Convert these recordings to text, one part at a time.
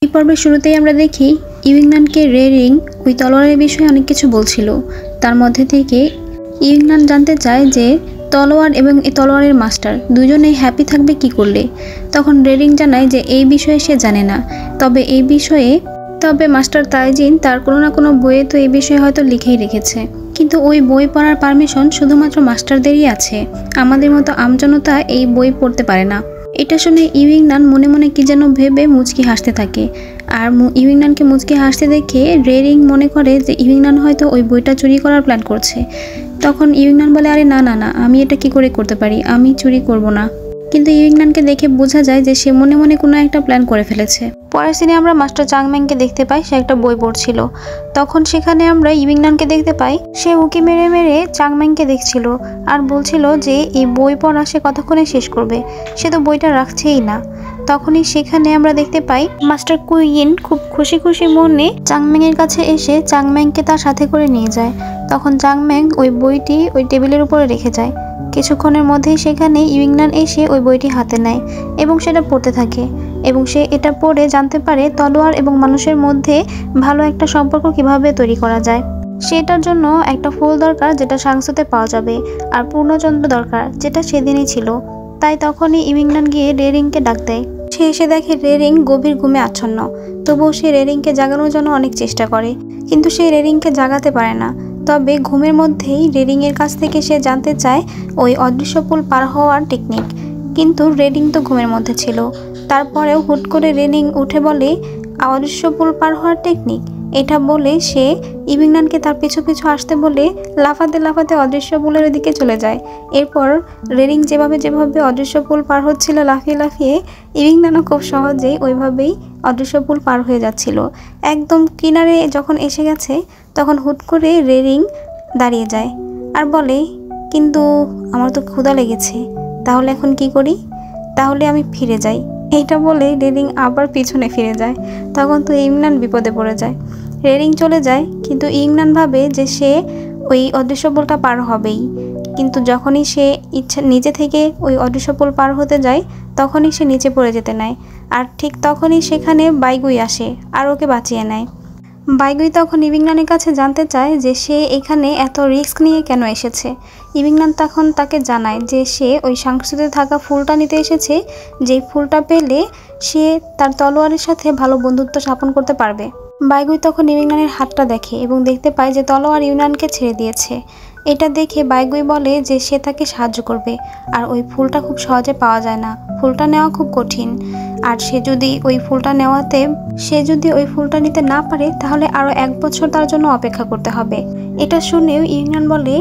এই পর্বের শুরুতেই আমরা দেখি ইউইংনানকে রেরিং ওই তলোয়ারের বিষয়ে অনেক কিছু বলছিল। তার মধ্যে থেকে ইউইংনান জানতে চায় যে তলোয়ার এবং এই তলোয়ারের মাস্টার দুজনেই হ্যাপি থাকবে কি করলে। তখন রেরিং জানায় যে এই বিষয়ে সে জানে না, তবে মাস্টার তাইজিন তার কোনো না কোনো বইয়ে তো এই বিষয়ে হয়তো লিখেই রেখেছে, কিন্তু ওই বই পড়ার পারমিশন শুধুমাত্র মাস্টারদেরই আছে, আমাদের মতো আমজনতা এই বই পড়তে পারে না। এটা শুনে ইউইংনান মনে মনে কি যেন ভেবে মুচকি হাসতে থাকে। আর ইউইংনানকে মুচকি হাসতে দেখে রেরিং মনে করে যে ইউইংনান হয়তো ওই বইটা চুরি করার প্ল্যান করছে। তখন ইউইংনান বলে, আরে না না না, আমি এটা কি করে করতে পারি, আমি চুরি করব না। কিন্তু ইউইংনানকে দেখে বোঝা যায় যে সে মনে মনে কোনো একটা প্ল্যান করে ফেলেছে। পরের সিনে আমরা মাস্টার চাংম্যাংকে দেখতে পাই, সে একটা বই পড়ছিল। তখন সেখানে আমরা ইউইংনানকে দেখতে পাই, সে উঁকি মেরে মেরে চাংম্যাংকে দেখছিল আর বলছিল যে এই বই পড়া সে কতক্ষণে শেষ করবে, সে তো বইটা রাখছেই না। তখনই সেখানে আমরা দেখতে পাই মাস্টার কুইন খুব খুশি খুশি মনে চাংম্যাংয়ের কাছে এসে চাংম্যাংকে তার সাথে করে নিয়ে যায়। তখন চাংম্যাং ওই বইটি ওই টেবিলের উপরে রেখে যায়। কিছুক্ষণের মধ্যেই সেখানে ইউইংনান এসে ওই বইটি হাতে নেয় এবং সেটা পড়তে থাকে, এবং সে এটা পড়ে জানতে পারে তলোয়ার এবং মানুষের মধ্যে ভালো একটা সম্পর্ক কিভাবে তৈরি করা যায়। সেটার জন্য একটা ফুল দরকার যেটা সাংসুতে পাওয়া যাবে, আর পূর্ণচন্দ্র দরকার যেটা সেদিনই ছিল। তাই তখনই ইউইংনান গিয়ে রেরিংকে ডাক দেয়। সে এসে দেখে রেরিং গভীর ঘুমে আচ্ছন্ন, তবুও সে রেরিংকে জাগানোর জন্য অনেক চেষ্টা করে, কিন্তু সে রেরিংকে জাগাতে পারে না। তবে ঘুমের মধ্যেই রেরিংয়ের কাছ থেকে সে জানতে চায় ওই অদৃশ্য পুল পার হওয়ার টেকনিক, কিন্তু রেরিং তো ঘুমের মধ্যে ছিল। তারপরেও হুট করে রেরিং উঠে বলে অদৃশ্য পুল পার হওয়ার টেকনিক, এটা বলে সে ইউইংনানকে তার পিছু পিছু আসতে বলে লাফাতে লাফাতে অদৃশ্য পুলের দিকে চলে যায়। এরপর রেরিং যেভাবে অদৃশ্য পুল পার হচ্ছিল লাফিয়ে লাফিয়ে, ইউইংনানও খুব সহজেই ওইভাবেই অদৃশ্য পুল পার হয়ে যাচ্ছিল। একদম কিনারে যখন এসে গেছে তখন হুট করে রেরিং দাঁড়িয়ে যায় আর বলে, কিন্তু আমার তো ক্ষুধা লেগেছে, তাহলে এখন কি করি, তাহলে আমি ফিরে যাই। এইটা বলে রেরিং আবার পিছনে ফিরে যায়। তখন তো ইউইংনান বিপদে পড়ে যায়। রেরিং চলে যায়, কিন্তু ইউইংনান ভাবে যে সে ওই অদৃশ্য পুলটা পার হবেই, কিন্তু যখনই সে নিজে থেকে ওই অদৃশ্য পুল পার হতে যায় তখনই সে নিচে পড়ে যেতে নেয়। আর ঠিক তখনই সেখানে বাইগুই আসে আর ওকে বাঁচিয়ে নেয়। বাইগুই তখন ইউইংনানের কাছে জানতে চায় যে সে এখানে এত রিস্ক নিয়ে কেন এসেছে। ইউইংনান তখন তাকে জানায় যে সে ওই সাংসুতে থাকা ফুলটা নিতে এসেছে, যেই ফুলটা পেলে সে তার তলোয়ারের সাথে ভালো বন্ধুত্ব স্থাপন করতে পারবে। বাইগুই তখন ইউইংনানের হাতটা দেখে এবং দেখতে পায় যে তলোয়ার ইউইংনানকে ছেড়ে দিয়েছে। এটা দেখে বাইগুই বলে যে সে তাকে সাহায্য করবে, আর ওই ফুলটা খুব সহজে পাওয়া যায় না, ফুলটা নেওয়া খুব কঠিন। আর সে যদি ওই ফুলটা নিতে না পারে তাহলে আরও 1 বছর তার জন্য অপেক্ষা করতে হবে। এটা শুনেও ইউইংনান বলে,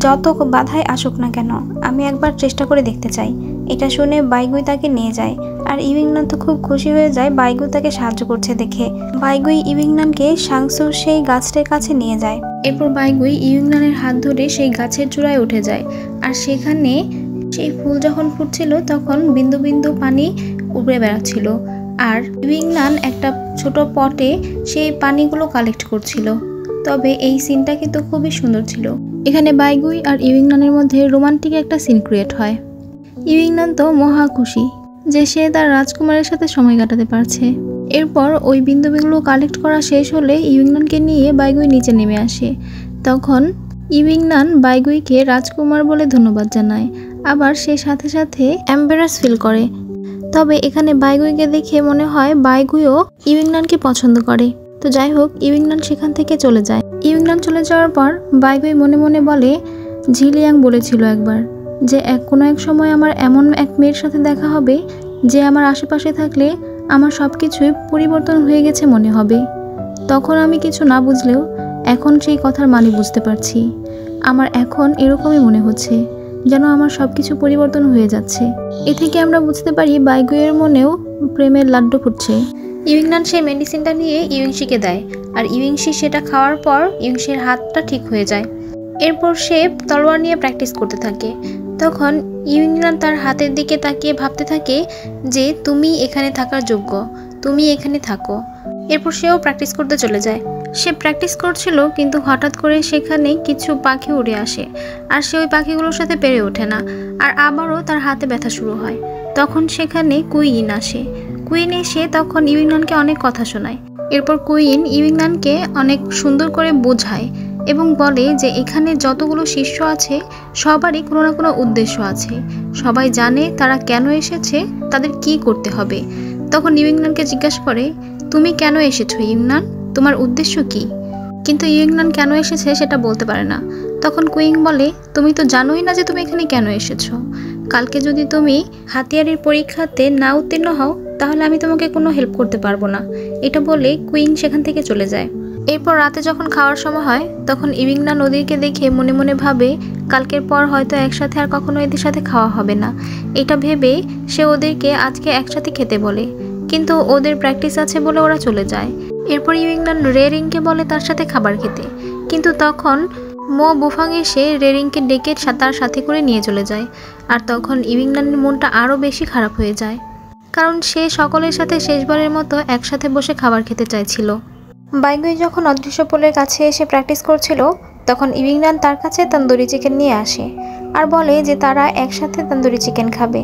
যত বাধাই আসুক না কেন আমি একবার চেষ্টা করে দেখতে চাই। এটা শুনে বাইগুই তাকে নিয়ে যায়, আর ইউইংনান তো খুব খুশি হয়ে যায় বাইগুই তাকে সাহায্য করছে দেখে। বাইগুই ইউইংনানকে সাংসুর সেই গাছটার কাছে নিয়ে যায়। এরপর বাইগুই ইউইংনানের হাত ধরে সেই গাছের চূড়ায় উঠে যায়, আর সেখানে সেই ফুল যখন ফুটছিল তখন বিন্দু বিন্দু পানি উড়ে বেড়াচ্ছিল, আর ইউইংনান একটা ছোট পটে সেই পানিগুলো কালেক্ট করছিল। তবে এই সিনটা কিন্তু খুবই সুন্দর ছিল। এখানে বাইগুই আর ইউইংনানের মধ্যে রোমান্টিক একটা সিন ক্রিয়েট হয়। ইউইংনান তো মহা খুশি যে সে তার রাজকুমারের সাথে সময় কাটাতে পারছে। এরপর ওই বিন্দুগুলো কালেক্ট করা শেষ হলে ইউইংনানকে নিয়ে বাইগুই নিচে নেমে আসে। তখন ইউইংনান বাইগুইকে রাজকুমার বলে ধন্যবাদ জানায়, আবার সে সাথে সাথে এম্বারাস ফিল করে। তবে এখানে বাইগুইকে দেখে মনে হয় বাইগুইও ইউইংনানকে পছন্দ করে। তো যাই হোক, ইউইংনান সেখান থেকে চলে যায়। ইউইংনান চলে যাওয়ার পর বাইগুই মনে মনে বলে, ঝিলিয়াং বলেছিল একবার যে কোনো এক সময় আমার এমন এক মেয়ের সাথে দেখা হবে যে আমার আশেপাশে থাকলে আমার সব কিছুই পরিবর্তন হয়ে গেছে মনে হবে। তখন আমি কিছু না বুঝলেও এখন সেই কথার মানে বুঝতে পারছি। আমার এখন এরকমই মনে হচ্ছে যেন আমার সব কিছু পরিবর্তন হয়ে যাচ্ছে। এ থেকে আমরা বুঝতে পারি বাইগুইয়ের মনেও প্রেমের লাড্ডু ফুটছে। ইউইংনান সেই মেডিসিনটা নিয়ে ইউইংশিকে দেয়, আর ইউইংশি সেটা খাওয়ার পর ইউইংশির হাতটা ঠিক হয়ে যায়। এরপর সে তলোয়ার নিয়ে প্র্যাকটিস করতে থাকে। তখন ইউইংনান তার হাতের দিকে তাকিয়ে ভাবতে থাকে যে তুমি এখানে থাকার যোগ্য, তুমি এখানে থাকো। এরপর সেও প্র্যাকটিস করতে চলে যায়। সে প্র্যাকটিস করছিল, কিন্তু হঠাৎ করে সেখানে কিছু পাখি উড়ে আসে, আর সে ওই পাখিগুলোর সাথে পেরে ওঠে না, আর আবারও তার হাতে ব্যথা শুরু হয়। তখন সেখানে কুইন আসে। কুইন এসে তখন ইউইংনানকে অনেক কথা শোনায়। এরপর কুইন ইউইংনানকে অনেক সুন্দর করে বোঝায় এবং বলে যে এখানে যতগুলো শিষ্য আছে সবারই কোনো না কোনো উদ্দেশ্য আছে, সবাই জানে তারা কেন এসেছে, তাদের কি করতে হবে। তখন ইউইংনানকে জিজ্ঞাসা করে, তুমি কেন এসেছো ইউইংনান, তোমার উদ্দেশ্য কি? কিন্তু ইউইংনান কেন এসেছে সেটা বলতে পারে না। তখন কুইন বলে, তুমি তো জানোই না যে তুমি এখানে কেন এসেছো। কালকে যদি তুমি হাতিয়ারের পরীক্ষাতে না উত্তীর্ণ হও তাহলে আমি তোমাকে কোনো হেল্প করতে পারবো না। এটা বলে কুইন সেখান থেকে চলে যায়। এরপর রাতে যখন খাওয়ার সময় হয় তখন ইউইংনান ওদেরকে দেখে মনে মনে ভাবে কালকের পর হয়তো একসাথে আর কখনো এদের সাথে খাওয়া হবে না। এটা ভেবে সে ওদেরকে আজকে একসাথে খেতে বলে, কিন্তু ওদের প্র্যাকটিস আছে বলে ওরা চলে যায়। এরপর ইউইংনান রেরিংকে বলে তার সাথে খাবার খেতে, কিন্তু তখন মো বুফাং এসে রেরিংকে ডেকে তার সাথে করে নিয়ে চলে যায়। আর তখন ইউইংনানের মনটা আরও বেশি খারাপ হয়ে যায়, কারণ সে সকলের সাথে শেষবারের মতো একসাথে বসে খাবার খেতে চাইছিল। বাইগুই যখন অদৃশ্য পোলের কাছে এসে প্র্যাকটিস করছিল তখন ইউইংনান তার কাছে তন্দুরি চিকেন নিয়ে আসে আর বলে যে তারা একসাথে তন্দুরি চিকেন খাবে।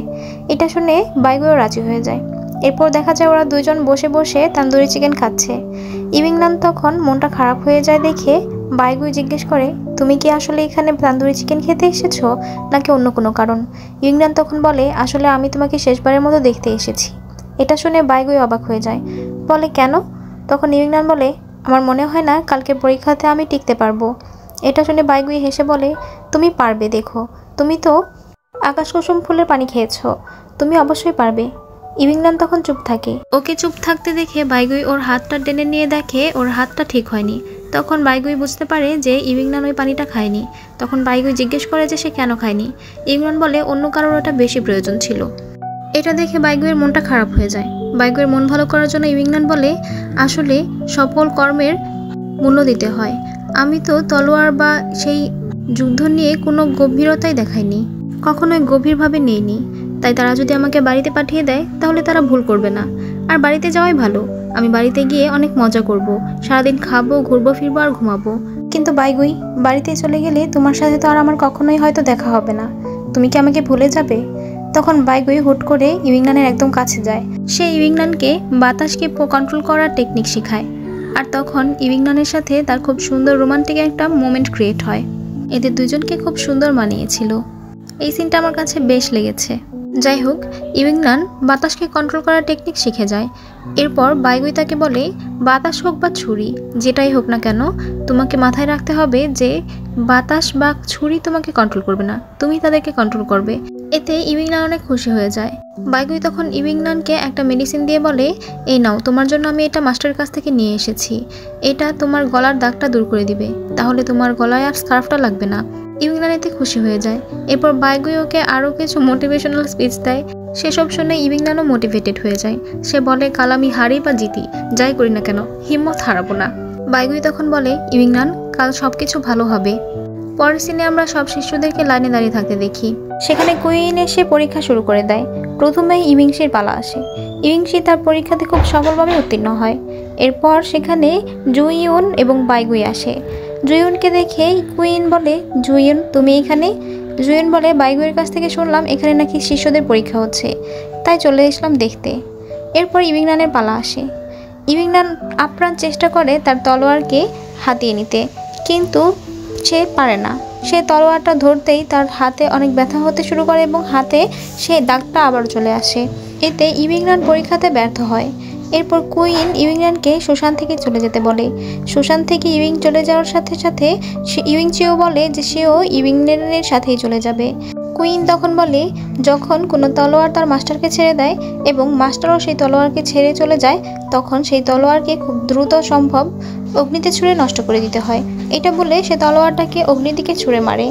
এটা শুনে বাইগুইও রাজি হয়ে যায়। এরপর দেখা যায় ওরা দুজন বসে বসে তন্দুরি চিকেন খাচ্ছে। ইউইংনান তখন মনটা খারাপ হয়ে যায় দেখে বাইগুই জিজ্ঞেস করে, তুমি কি আসলে এখানে তন্দুরি চিকেন খেতে এসেছো নাকি অন্য কোনো কারণ? ইউইংনান তখন বলে, আসলে আমি তোমাকে শেষবারের মতো দেখতে এসেছি। এটা শুনে বাইগুই অবাক হয়ে যায়, বলে কেন? তখন ইউইংনান বলে, আমার মনে হয় না কালকের পরীক্ষাতে আমি টিকতে পারবো। এটা শুনে বাইগুই হেসে বলে, তুমি পারবে, দেখো তুমি তো আকাশকুসুম ফুলের পানি খেয়েছো, তুমি অবশ্যই পারবে। ইউইংনান তখন চুপ থাকে। ওকে চুপ থাকতে দেখে বাইগুই ওর হাতটা টেনে নিয়ে দেখে ওর হাতটা ঠিক হয়নি। তখন বাইগুই বুঝতে পারে যে ইউইংনান ওই পানিটা খায়নি। তখন বাইগুই জিজ্ঞেস করে যে সে কেন খায়নি। ইউইংনান বলে অন্য কারোর ওটা বেশি প্রয়োজন ছিল। এটা দেখে বাইগুইয়ের মনটা খারাপ হয়ে যায়। বাইগুইয়ের মন ভালো করার জন্য ইউইংনান বলে, আসলে সফল কর্মের মূল্য দিতে হয়। আমি তো তলোয়ার বা সেই যুদ্ধ নিয়ে কোনো গভীরতাই দেখাইনি, কখনোই গভীরভাবে নেইনি। তাই তারা যদি আমাকে বাড়িতে পাঠিয়ে দেয় তাহলে তারা ভুল করবে না। আর বাড়িতে যাওয়াই ভালো। আমি বাড়িতে গিয়ে অনেক মজা করব, সারাদিন খাবো, ঘুরবো ফিরবো আর ঘুমাবো। কিন্তু বাইগুই, বাড়িতে চলে গেলে তোমার সাথে তো আর আমার কখনোই হয়তো দেখা হবে না। তুমি কি আমাকে ভুলে যাবে? তখন বাইগুই হুট করে ইউইংনানের একদম কাছে যায়। সে ইউইংনানকে বাতাসকে কন্ট্রোল করার টেকনিক শেখায়। আর তখন ইউইংনানের সাথে তার খুব সুন্দর রোমান্টিক একটা মোমেন্ট ক্রিয়েট হয়। এদের দুজনকে খুব সুন্দর মানিয়েছিল। এই সিনটা আমার কাছে বেশ লেগেছে। যাই হোক, ইউইংনান বাতাসকে কন্ট্রোল করার টেকনিক শিখে যায়। এরপর বাইগুই তাকে বলে, বাতাস হোক বা ছুরি, যেটাই হোক না কেন তোমাকে মাথায় রাখতে হবে যে বাতাস বা ছুরি তোমাকে কন্ট্রোল করবে না, তুমি তাদেরকে কন্ট্রোল করবে। এতে ইউইংনান অনেক খুশি হয়ে যায়। বাইগুই তখন ইউইংনানকে একটা মেডিসিন দিয়ে বলে, এই নাও, তোমার জন্য আমি এটা মাস্টারের কাছ থেকে নিয়ে এসেছি। এটা তোমার গলার দাগটা দূর করে দিবে, তাহলে তোমার গলায় আর স্কার্ফটা লাগবে না। ইউইংনান এতে খুশি হয়ে যায়। এরপর বাইগুই ওকে আরও কিছু মোটিভেশনাল স্পিচ দেয়। সেসব শুনে ইউইংনানও মোটিভেটেড হয়ে যায়। সে বলে, কাল আমি হারি বা জিতি, যাই করি না কেন হিম্মত হারাবো না। বাইগুই তখন বলে, ইউইংনান, কাল সব কিছু ভালো হবে। পরের সিনে আমরা সব শিষ্যদেরকে লাইনে দাঁড়িয়ে থাকতে দেখি। সেখানে কুইন এসে পরীক্ষা শুরু করে দেয়। প্রথমেই ইউইংশির পালা আসে। ইউইংশি তার পরীক্ষাতে খুব সফলভাবে উত্তীর্ণ হয়। এরপর সেখানে জুইয়ুন এবং বাইগুই আসে। জুইয়ুনকে দেখে কুইন বলে, জুইয়ুন তুমি এখানে? জুইয়ুন বলে, বাইগুইয়ের কাছ থেকে শুনলাম এখানে নাকি শিষ্যদের পরীক্ষা হচ্ছে, তাই চলে এসলাম দেখতে। এরপর ইউইংনানের পালা আসে। ইউইংনান আপ্রাণ চেষ্টা করে তার তলোয়ারকে হাতিয়ে নিতে, কিন্তু সে পারে না। সে তলোয়ারটা ধরতেই তার হাতে অনেক ব্যথা হতে শুরু করে এবং হাতে সেই দাগটা আবার চলে আসে। এতে ইউইংনান পরীক্ষাতে ব্যর্থ হয়। এরপর কুইন ইউইংনানকে শ্মশান থেকে চলে যেতে বলে। শ্মশান থেকে ইউইং চলে যাওয়ার সাথে সাথে ইউইংচিও বলে যে সেও ইউইংনানের সাথেই চলে যাবে। কুইন তখন বলে, যখন কোনো তলোয়ার তার মাস্টারকে ছেড়ে দেয় এবং মাস্টারও সেই তলোয়ারকে ছেড়ে চলে যায়, তখন সেই তলোয়ারকে খুব দ্রুত সম্ভব অগ্নিতে ছুঁড়ে নষ্ট করে দিতে হয়। এটা বলে সে তলোয়ারটাকে অগ্নির দিকে ছুঁড়ে মারে।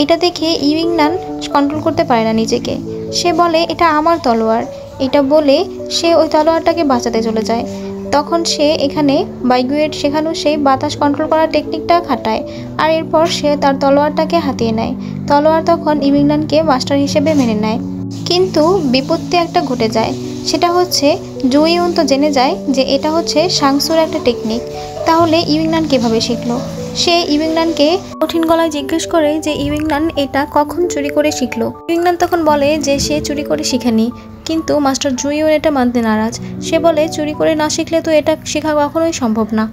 এটা দেখে ইউইংনান কন্ট্রোল করতে পারে না নিজেকে। সে বলে, এটা আমার তলোয়ার। এটা বলে সে ওই তলোয়ারটাকে বাঁচাতে চলে যায়। তখন সে এখানে বাইগুইয়ের শেখানো সেই বাতাস কন্ট্রোল করার টেকনিকটা খাটায়। আর এরপর সে তার তলোয়ারটাকে হাতিয়ে নেয়। তলোয়ার তখন ইউইংনানকে মাস্টার হিসেবে মেনে নেয়। কিন্তু বিপত্তি একটা ঘটে যায়। সেটা হচ্ছে জুইয়ুন তো জেনে যায় যে এটা হচ্ছে সাংসুর একটা টেকনিক। তাহলে ইউইংনান কীভাবে শিখলো? সে ইউইংনানকে কঠিন গলায় জিজ্ঞেস করে যে ইউইংনান এটা কখন চুরি করে শিখলো। ইউইংনান তখন বলে যে সে চুরি করে শিখেনি, কিন্তু মাস্টার জুইউন এটা মানতে নারাজ। সে বলে চুরি করে না শিখলে তো এটা শেখা কখনোই সম্ভব না।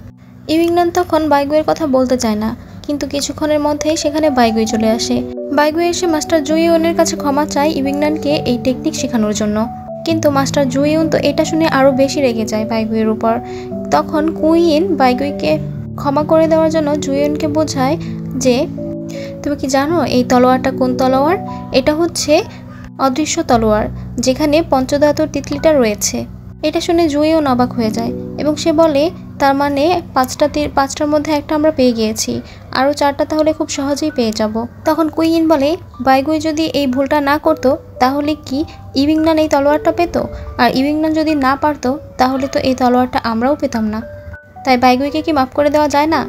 ইউইংনান তখন বাইগুয়ের কথা বলতে চায় না, কিন্তু কিছুক্ষণের মধ্যেই সেখানে বাইগুই চলে আসে। বাইগুই এসে মাস্টার জুইউনের কাছে ক্ষমা চায় ইউইংনানকে এই টেকনিক শেখানোর জন্য, কিন্তু মাস্টার জুইউন তো এটা শুনে আরও বেশি রেগে যায় বাইগুইয়ের উপর। তখন কুইন বাইগুইকে ক্ষমা করে দেওয়ার জন্য জুইউনকে বোঝায় যে তুমি কি জানো এই তলোয়ারটা কোন তলোয়ার? এটা হচ্ছে অদৃশ্য তলোয়ার, যেখানে পঞ্চধাতুর তিতলিটা রয়েছে। এটা শুনে জুইউন অবাক হয়ে যায় এবং সে বলে তার মানে পাঁচটার মধ্যে একটা আমরা পেয়ে গিয়েছি, আরও 4টা তাহলে খুব সহজেই পেয়ে যাব। তখন কুইন বলে বাইগুই যদি এই ভুলটা না করতো তাহলে কি ইউইংনান এই তলোয়ারটা পেত? আর ইউইংনান যদি না পারতো তাহলে তো এই তলোয়ারটা আমরাও পেতাম না। তাই বাইগুইকে কি মাফ করে দেওয়া যায় না?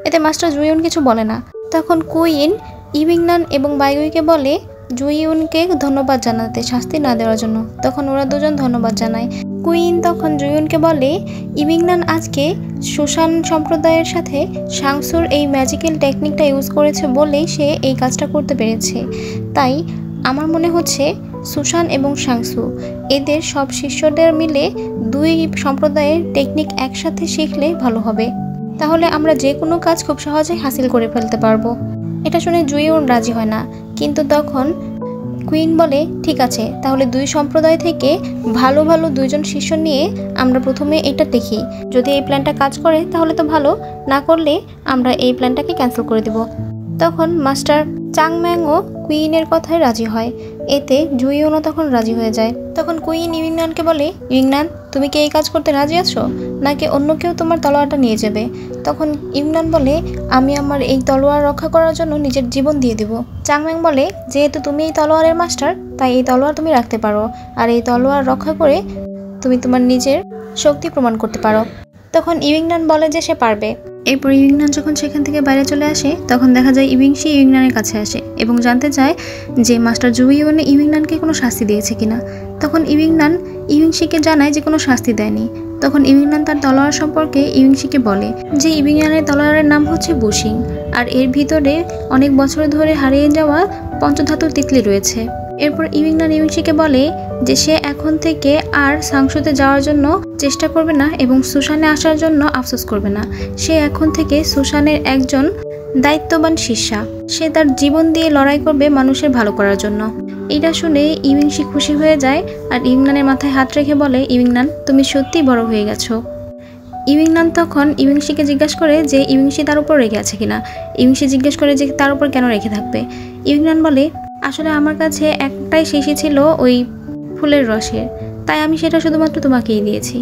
এতে মাস্টার জুইউন কিছু বলে না। তখন কুইন ইউইংনান এবং বাইগুইকে বলে জুইউনকে ধন্যবাদ জানাতে, শাস্তি না দেওয়ার জন্য। তখন ওরা দুজন ধন্যবাদ জানায়। কুইন তখন জুইউনকে বলে ইউইংনান আজকে সুশান সম্প্রদায়ের সাথে শাংসুর এই ম্যাজিক্যাল টেকনিকটা ইউজ করেছে বলেই সে এই কাজটা করতে পেরেছে। তাই আমার মনে হচ্ছে সুশান এবং শাংসু এদের সব শিষ্যদের মিলে 2 সম্প্রদায়ের টেকনিক একসাথে শিখলে ভালো হবে, তাহলে আমরা যে কোনো কাজ খুব সহজেই হাসিল করে ফেলতে পারবো। এটা শুনে জুইউন রাজি হয় না, কিন্তু তখন কুইন বলে ঠিক আছে, তাহলে 2 সম্প্রদায় থেকে ভালো ভালো 2 জন শিষ্য নিয়ে আমরা প্রথমে এটা দেখি, যদি এই প্ল্যানটা কাজ করে তাহলে তো ভালো, না করলে আমরা এই প্ল্যানটাকে ক্যান্সেল করে দেব। তখন মাস্টার চাংম্যাংও কুইনের কথায় রাজি হয়, এতে জুইউনও তখন রাজি হয়ে যায়। তখন কুইন ইউইংনানকে বলে ইউইংনান তুমি কি এই কাজ করতে রাজি আছো, নাকি অন্য কেউ তোমার তলোয়ারটা নিয়ে যাবে? তখন ইউইংনান বলে আমি আমার এই তলোয়ার রক্ষা করার জন্য নিজের জীবন দিয়ে দেব। চাংম্যাং বলে যেহেতু তুমি এই তলোয়ারের মাস্টার, তাই এই তলোয়ার তুমি রাখতে পারো, আর এই তলোয়ার রক্ষা করে তুমি তোমার নিজের শক্তি প্রমাণ করতে পারো। তখন ইউইংনান বলে যে সে পারবে। এরপর ইউইংনান যখন সেখান থেকে বাইরে চলে আসে তখন দেখা যায় ইউইংশি ইউইংনানের কাছে আসে এবং জানতে চায় যে মাস্টার জুইউন ইউইংনানকে কোনো শাস্তি দিয়েছে কিনা। তখন ইউইংনান ইউইংশিকে জানায় যে কোনো শাস্তি দেয়নি। তখন ইউইংনান তার তলোয়ার সম্পর্কে ইউইংশিকে বলে যে ইউইংনানের তলোয়ারের নাম হচ্ছে বুশিং, আর এর ভিতরে অনেক বছর ধরে হারিয়ে যাওয়া পঞ্চধাতুর তিতলি রয়েছে। এরপর ইউইংনান ইউইংশিকে বলে যে সে এখন থেকে আর সাংসুতে যাওয়ার জন্য চেষ্টা করবে না এবং সুশানে আসার জন্য আফসোস করবে না। সে এখন থেকে সুশানের একজন দায়িত্ববান শিষ্যা, সে তার জীবন দিয়ে লড়াই করবে মানুষের ভালো করার জন্য। এটা শুনে ইউইংশি খুশি হয়ে যায় আর ইউইংনানের মাথায় হাত রেখে বলে ইউইংনান তুমি সত্যিই বড় হয়ে গেছো। ইউইংনান তখন ইউইংশিকে জিজ্ঞাসা করে যে ইউইংশি তার উপর রেখে আছে কিনা। ইউইংশি জিজ্ঞেস করে যে তার উপর কেন রেখে থাকবে। ইউইংনান বলে আসলে আমার কাছে একটাই শিশি ছিল ওই ফুলের রসের, তাই আমি সেটা শুধুমাত্র তোমাকেই দিয়েছি।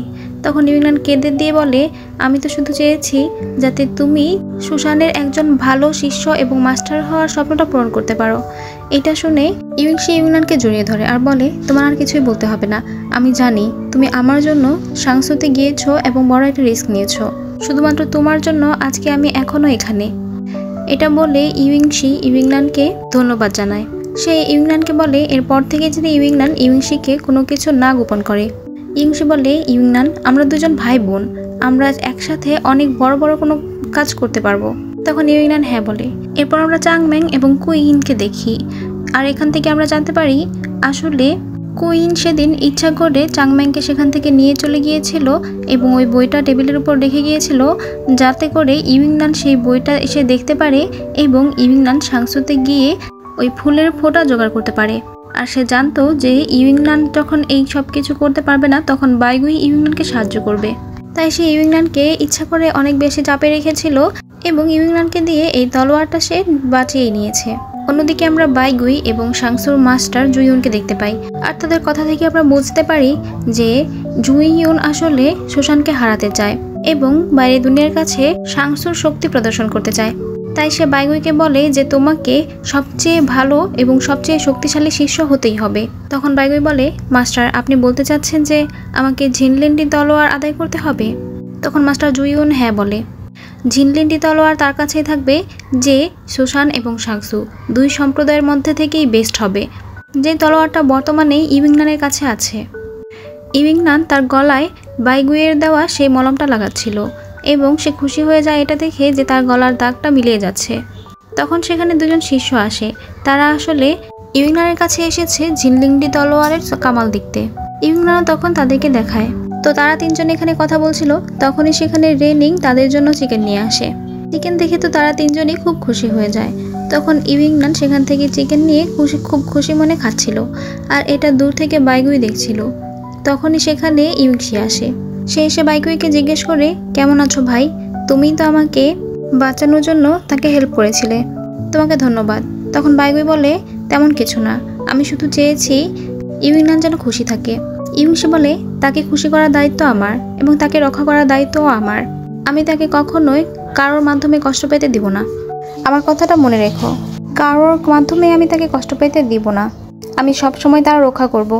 তখন ইউইংনান কেঁদে দিয়ে বলে আমি তো শুধু চেয়েছি যাতে তুমি সুশানের একজন ভালো শিষ্য এবং মাস্টার হওয়ার স্বপ্নটা পূরণ করতে পারো। এটা শুনে ইউইংশি ইউইংনানকে জড়িয়ে ধরে আর বলে তোমার আর কিছুই বলতে হবে না, আমি জানি তুমি আমার জন্য শাংসুতে গিয়েছো এবং বড় একটা রিস্ক নিয়েছো, শুধুমাত্র তোমার জন্য আজকে আমি এখনো এখানে। এটা বলে ইউইংশি ইউইংনানকে ধন্যবাদ জানায়। সে ইউইংনানকে বলে এরপর থেকে যদি ইউইংনান ইউইংশিকে কোনো কিছু না গোপন করে। ইউইংশি বলে ইউইংনান আমরা দুজন ভাই বোন, আমরা একসাথে অনেক বড় বড় কোনো কাজ করতে পারবো। তখন ইউইংনান হ্যাঁ বলে। এরপর আমরা চাংম্যাং এবং কুইনকে দেখি, আর এখান থেকে আমরা জানতে পারি আসলে কুইন সেদিন ইচ্ছা করে চাংম্যাংকে সেখান থেকে নিয়ে চলে গিয়েছিল এবং ওই বইটা টেবিলের উপর রেখে গিয়েছিল যাতে করে ইউইংনান সেই বইটা এসে দেখতে পারে এবং ইউইংনান শাংসুতে গিয়ে ওই ফুলের ফোঁটা জোগাড় করতে পারে। আর সে জানতো যে ইউইংনান যখন এই সব কিছু করতে পারবে না তখন বাইগুই ইউইংনানকে সাহায্য করবে, তাই সে ইউইংনানকে ইচ্ছা করে অনেক বেশি চাপে রেখেছিল এবং ইউইংনানকে দিয়ে এই তলোয়ারটা সে বাঁচিয়ে নিয়েছে। অন্যদিকে আমরা বাইগুই এবং শাংসুর মাস্টার জুইউনকে দেখতে পাই, আর তাদের কথা থেকে আমরা বুঝতে পারি যে জুইউন আসলে সুশানকে হারাতে চায় এবং বাইরে দুনিয়ার কাছে শাংসুর শক্তি প্রদর্শন করতে চায়। তাই সে বাইগুইকে বলে যে তোমাকে সবচেয়ে ভালো এবং সবচেয়ে শক্তিশালী শিষ্য হতেই হবে। তখন বাইগুই বলে মাস্টার আপনি বলতে চাচ্ছেন যে আমাকে ঝিনলিন্ডি তলোয়ার আদায় করতে হবে? তখন মাস্টার জুইউন হ্যাঁ বলে। ঝিনলিন্ডি তলোয়ার তার কাছেই থাকবে যে সুশান এবং শাংসু 2 সম্প্রদায়ের মধ্যে থেকেই বেস্ট হবে, যে তলোয়ারটা বর্তমানে ইউইংনানের কাছে আছে। ইউইংনান তার গলায় বাইগুইয়ের দেওয়া সেই মলমটা লাগাচ্ছিল এবং সে খুশি হয়ে যায় এটা দেখে যে তার গলার দাগটা মিলিয়ে যাচ্ছে। তখন সেখানে দুজন শিষ্য আসে। তারা আসলে ইউইংনানের কাছে এসেছে ঝিনলিংডি তলোয়ারের কামাল দেখতে। ইউইংনান তখন তাদেরকে দেখায়। তো তারা তিনজন এখানে কথা বলছিল, তখনই সেখানে রেনিং তাদের জন্য চিকেন নিয়ে আসে। চিকেন দেখে তো তারা তিনজনই খুব খুশি হয়ে যায়। তখন ইউইংনান সেখান থেকে চিকেন নিয়ে খুব খুশি মনে খাচ্ছিল, আর এটা দূর থেকে বাইগুই দেখছিল। তখনই সেখানে ইউংশি আসে। সে এসে বাইগুইকে জিজ্ঞেস করে, কেমন আছো ভাই? তুমি তো আমাকে বাঁচানোর জন্য তাকে হেল্প করেছিলে, তোমাকে ধন্যবাদ। তখন বাইগুই বলে, তেমন কিছু না, আমি শুধু চেয়েছি ইউইংনান যেন খুশি থাকে। ইউংশি বলে, তাকে খুশি করার দায়িত্ব আমার এবং তাকে রক্ষা করার দায়িত্বও আমার। আমি তাকে কখনোই কারোর মাধ্যমে কষ্ট পেতে দিব না। আমার কথাটা মনে রেখো, কারোর মাধ্যমে আমি তাকে কষ্ট পেতে দিব না। আমি সব সময় তার রক্ষা করব।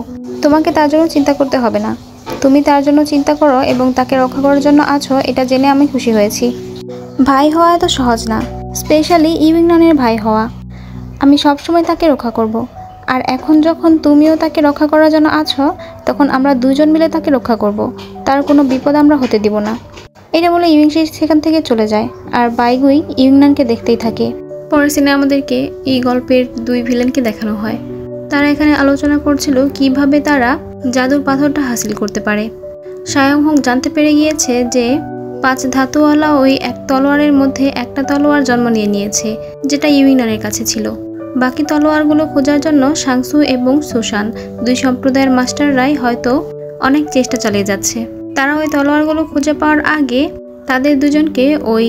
তোমাকে তার জন্য চিন্তা করতে হবে না। তুমি তার জন্য চিন্তা করো এবং তাকে রক্ষা করার জন্য আছো, এটা জেনে আমি খুশি হয়েছি। ভাই হওয়া এত সহজ না, স্পেশালি ইউইংনানের ভাই হওয়া। আমি সবসময় তাকে রক্ষা করব। আর এখন যখন তুমিও তাকে রক্ষা করার জন্য আছো, তখন আমরা দুজন মিলে তাকে রক্ষা করব। তার কোনো বিপদ আমরা হতে দিব না। এটা বলে ইউইংশি সেখান থেকে চলে যায়, আর বাইগুই ইউইংনানকে দেখতেই থাকে। পরের সিনে আমাদেরকে এই গল্পের দুই ভিলেনকে দেখানো হয়। তারা এখানে আলোচনা করছিল কিভাবে তারা জাদুর পাথরটা হাসিল করতে পারে। সায়ংহোক জানতে পেরে গিয়েছে যে 5 ধাতুওয়ালা ওই এক তলোয়ারের মধ্যে একটা তলোয়ার জন্ম নিয়েছে, যেটা ইউইংনানের কাছে ছিল। বাকি তলোয়ারগুলো খোঁজার জন্য সাংসু এবং সুশান, দুই সম্প্রদায়ের মাস্টাররাই হয়তো অনেক চেষ্টা চালিয়ে যাচ্ছে। তারা ওই তলোয়ারগুলো খুঁজে পাওয়ার আগে তাদের দুজনকে ওই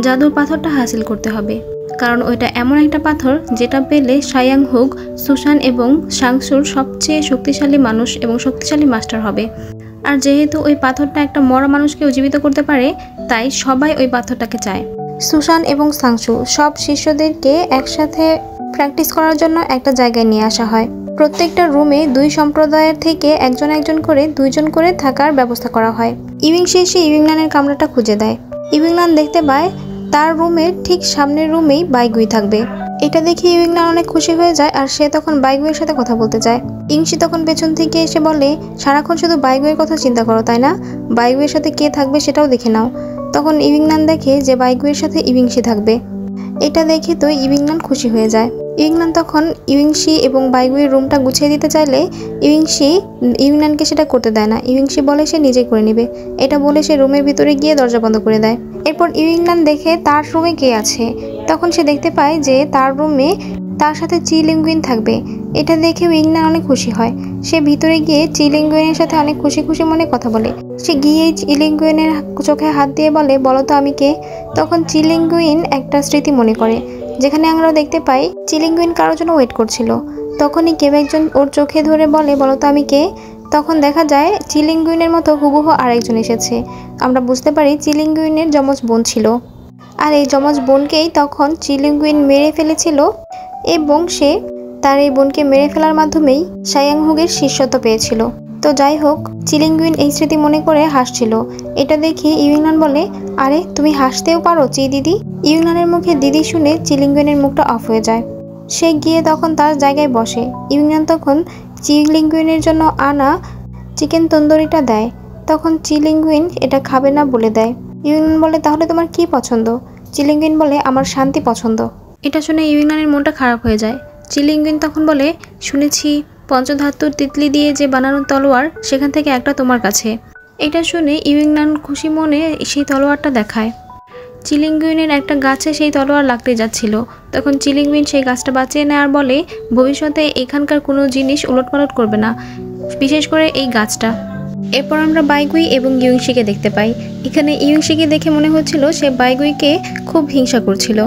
জাদুর পাথরটা হাসিল করতে হবে, কারণ ওইটা এমন একটা পাথর যেটা পেলে সায়াংহুক, সুশান এবং সাংসুর সবচেয়ে শক্তিশালী মানুষ এবং শক্তিশালী মাস্টার হবে। আর যেহেতু ওই পাথরটা একটা মরা মানুষকে জীবিত করতে পারে, তাই সবাই ওই পাথরটাকে চায়। সুশান এবং সাংসু সব শিষ্যদেরকে একসাথে প্র্যাকটিস করার জন্য একটা জায়গায় নিয়ে আসা হয়। প্রত্যেকটা রুমে দুই সম্প্রদায়ের থেকে একজন করে দুইজন করে থাকার ব্যবস্থা করা হয়। ইউইংশি এসে ইউইংনানের কামরাটা খুঁজে দেয়। ইউইংনান দেখতে পায় তার রুমের ঠিক সামনের রুমেই বাইগুই থাকবে। এটা দেখে ইউইংনান অনেক খুশি হয়ে যায়, আর সে তখন বাইগুইয়ের সাথে কথা বলতে চায়। ইংশি তখন পেছন থেকে এসে বলে, সারাক্ষণ শুধু বাইগুইয়ের কথা চিন্তা করো তাই না? বাইগুইয়ের সাথে কে থাকবে সেটাও দেখে নাও। তখন ইউইংনান দেখে যে বাইগুইয়ের সাথে ইউইংশি থাকবে। এটা দেখে তো ইউইংনান খুশি হয়ে যায়। ইউইংনান তখন ইউইংশি এবং বাইগুইয়ের রুমটা গুছিয়ে দিতে চাইলে ইউইংশি ইউইংনানকে সেটা করতে দেয় না। ইউইংশি বলে সে নিজে করে নেবে। এটা বলে সে রুমের ভিতরে গিয়ে দরজা বন্ধ করে দেয়। এরপর ইউইংনান দেখে তার রুমে কে আছে। তখন সে দেখতে পায় যে তার রুমে তার সাথে চিলিঙ্গুইন থাকবে। এটা দেখে ইউইংনান অনেক খুশি হয়। সে ভিতরে গিয়ে চিলিঙ্গুইনের সাথে অনেক খুশি খুশি মনে কথা বলে। সে গিয়ে চিলিঙ্গুইনের চোখে হাত দিয়ে বলে, বলো তো আমি কে? তখন চিলিঙ্গুইন একটা স্মৃতি মনে করে, যেখানে আমরা দেখতে পাই চিলিঙ্গুইন কারোর জন্য ওয়েট করছিল। তখনই কেউ একজন ওর চোখে ধরে বলে, বলো তো আমি কে? তখন দেখা যায় চিলিঙ্গুইনের মতো হুবহু আরেকজন এসেছে। আমরা বুঝতে পারি চিলিঙ্গুইনের যমজ বোন ছিল, আর এই যমজ বোনকেই তখন চিলিঙ্গুইন মেরে ফেলেছিল, এবং সে তার এই বোনকে মেরে ফেলার মাধ্যমেই সায়াংহুকের শিষ্যত্ব পেয়েছিল। তো যাই হোক, চিলিঙ্গুইন এই স্মৃতি মনে করে হাসছিল। এটা দেখে ইউইংনান বলে, আরে তুমি হাসতেও পারো চি দিদি? ইউইংনানের মুখে দিদি শুনে চিলিঙ্গুইনের মুখটা অফ হয়ে যায়। সে গিয়ে তখন তার জায়গায় বসে। ইউইংনান তখন চিলিঙ্গুইনের জন্য আনা চিকেন তন্দুরিটা দেয়। তখন চিলিঙ্গুইন এটা খাবে না বলে দেয়। ইউইংনান বলে, তাহলে তোমার কি পছন্দ? চিলিঙ্গুইন বলে, আমার শান্তি পছন্দ। এটা শুনে ইউইংনানের মনটা খারাপ হয়ে যায়। চিলিঙ্গুইন তখন বলে, শুনেছি পঞ্চধাতুর তিতলি দিয়ে যে বানানো তলোয়ার, সেখান থেকে একটা তোমার কাছে। এটা শুনে ইউইংনান খুশি মনে সেই তলোয়ারটা দেখায়। চিলিঙ্গুইনের একটা গাছে সেই তলোয়ার লাগতে যাচ্ছিল। তখন চিলিঙ্গুইন সেই গাছটা বাঁচিয়ে নেয় আর বলে, ভবিষ্যতে এখানকার কোনো জিনিস উলটপালট করবে না, বিশেষ করে এই গাছটা। এরপর আমরা বাইগুই এবং ইউইংশিকে দেখতে পাই। এখানে ইউইংশিকে দেখে মনে হচ্ছিল সে বাইগুইকে খুব হিংসা করছিল।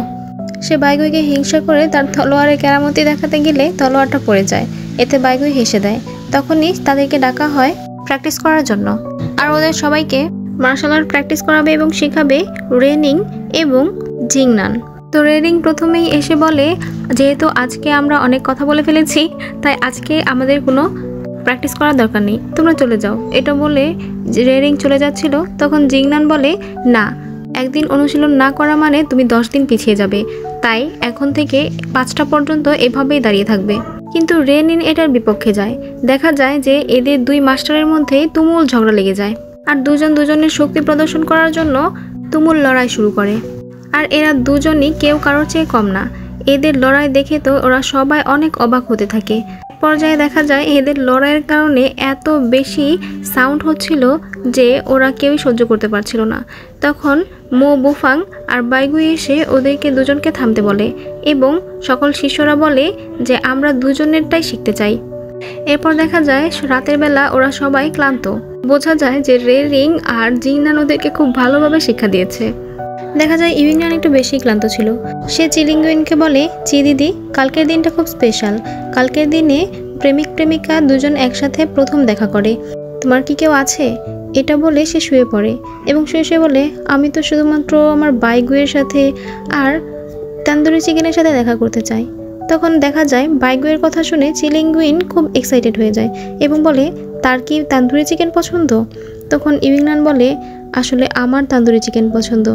সে বাইগুইকে হিংসা করে তার তলোয়ারের কেরামতি দেখাতে গেলে তলোয়ারটা পড়ে যায়। এতে বাইগুই হেসে দেয়। তখনই তাদেরকে ডাকা হয় প্র্যাকটিস করার জন্য, আর ওদের সবাইকে মার্শাল আর্ট প্র্যাকটিস করাবে এবং শেখাবে রেনিং এবং জিংনান। তো রেনিং প্রথমেই এসে বলে, যেহেতু আজকে আমরা অনেক কথা বলে ফেলেছি, তাই আজকে আমাদের কোনো প্র্যাকটিস করার দরকার নেই, তোমরা চলে যাও। এটা বলে রেনিং চলে যাচ্ছিল। তখন জিংনান বলে, না, একদিন অনুশীলন না করা মানে তুমি 10 দিন পিছিয়ে যাবে, তাই এখন থেকে 5টা পর্যন্ত এভাবেই দাঁড়িয়ে থাকবে। কিন্তু রেনিন এটার বিপক্ষে যায়। দেখা যায় যে এদের দুই মাস্টারের মধ্যে তুমুল ঝগড়া লেগে যায়, আর দুজন দুজনের শক্তি প্রদর্শন করার জন্য তুমুল লড়াই শুরু করে। আর এরা দুজনই কেউ কারোর চেয়ে কম না। এদের লড়াই দেখে তো ওরা সবাই অনেক অবাক হতে থাকে। পর্যায়ে দেখা যায় এদের লড়াইয়ের কারণে এত বেশি সাউন্ড হচ্ছিল যে ওরা কেউই সহ্য করতে পারছিল না। তখন মো বুফাং আর বাইগুই এসে ওদেরকে দুজনকে থামতে বলে এবং সকল শিষ্যরা বলে যে আমরা দুজনেরটাই শিখতে চাই। এরপর দেখা যায় রাতের বেলা ওরা সবাই ক্লান্ত। বোঝা যায় যে রে রিং আর জিংনান ওদেরকে খুব ভালোভাবে শিক্ষা দিয়েছে। দেখা যায় ইউইংনান একটু বেশি ক্লান্ত ছিল। সে চিলিংগুইনকে বলে, চি দিদি, কালকের দিনটা খুব স্পেশাল। কালকের দিনে প্রেমিক প্রেমিকা দুজন একসাথে প্রথম দেখা করে। তোমার কি কেউ আছে? এটা বলে সে শুয়ে পড়ে এবং শুয়ে বলে, আমি তো শুধুমাত্র আমার বাইগুয়ের সাথে আর তান্দুরি চিকেনের সাথে দেখা করতে চাই। তখন দেখা যায় বাইগুয়ের কথা শুনে চিলিংগুইন খুব এক্সাইটেড হয়ে যায় এবং বলে, তার কি তান্দুরি চিকেন পছন্দ? তখন ইউইংনান বলে, আসলে আমার তান্দুরি চিকেন পছন্দ।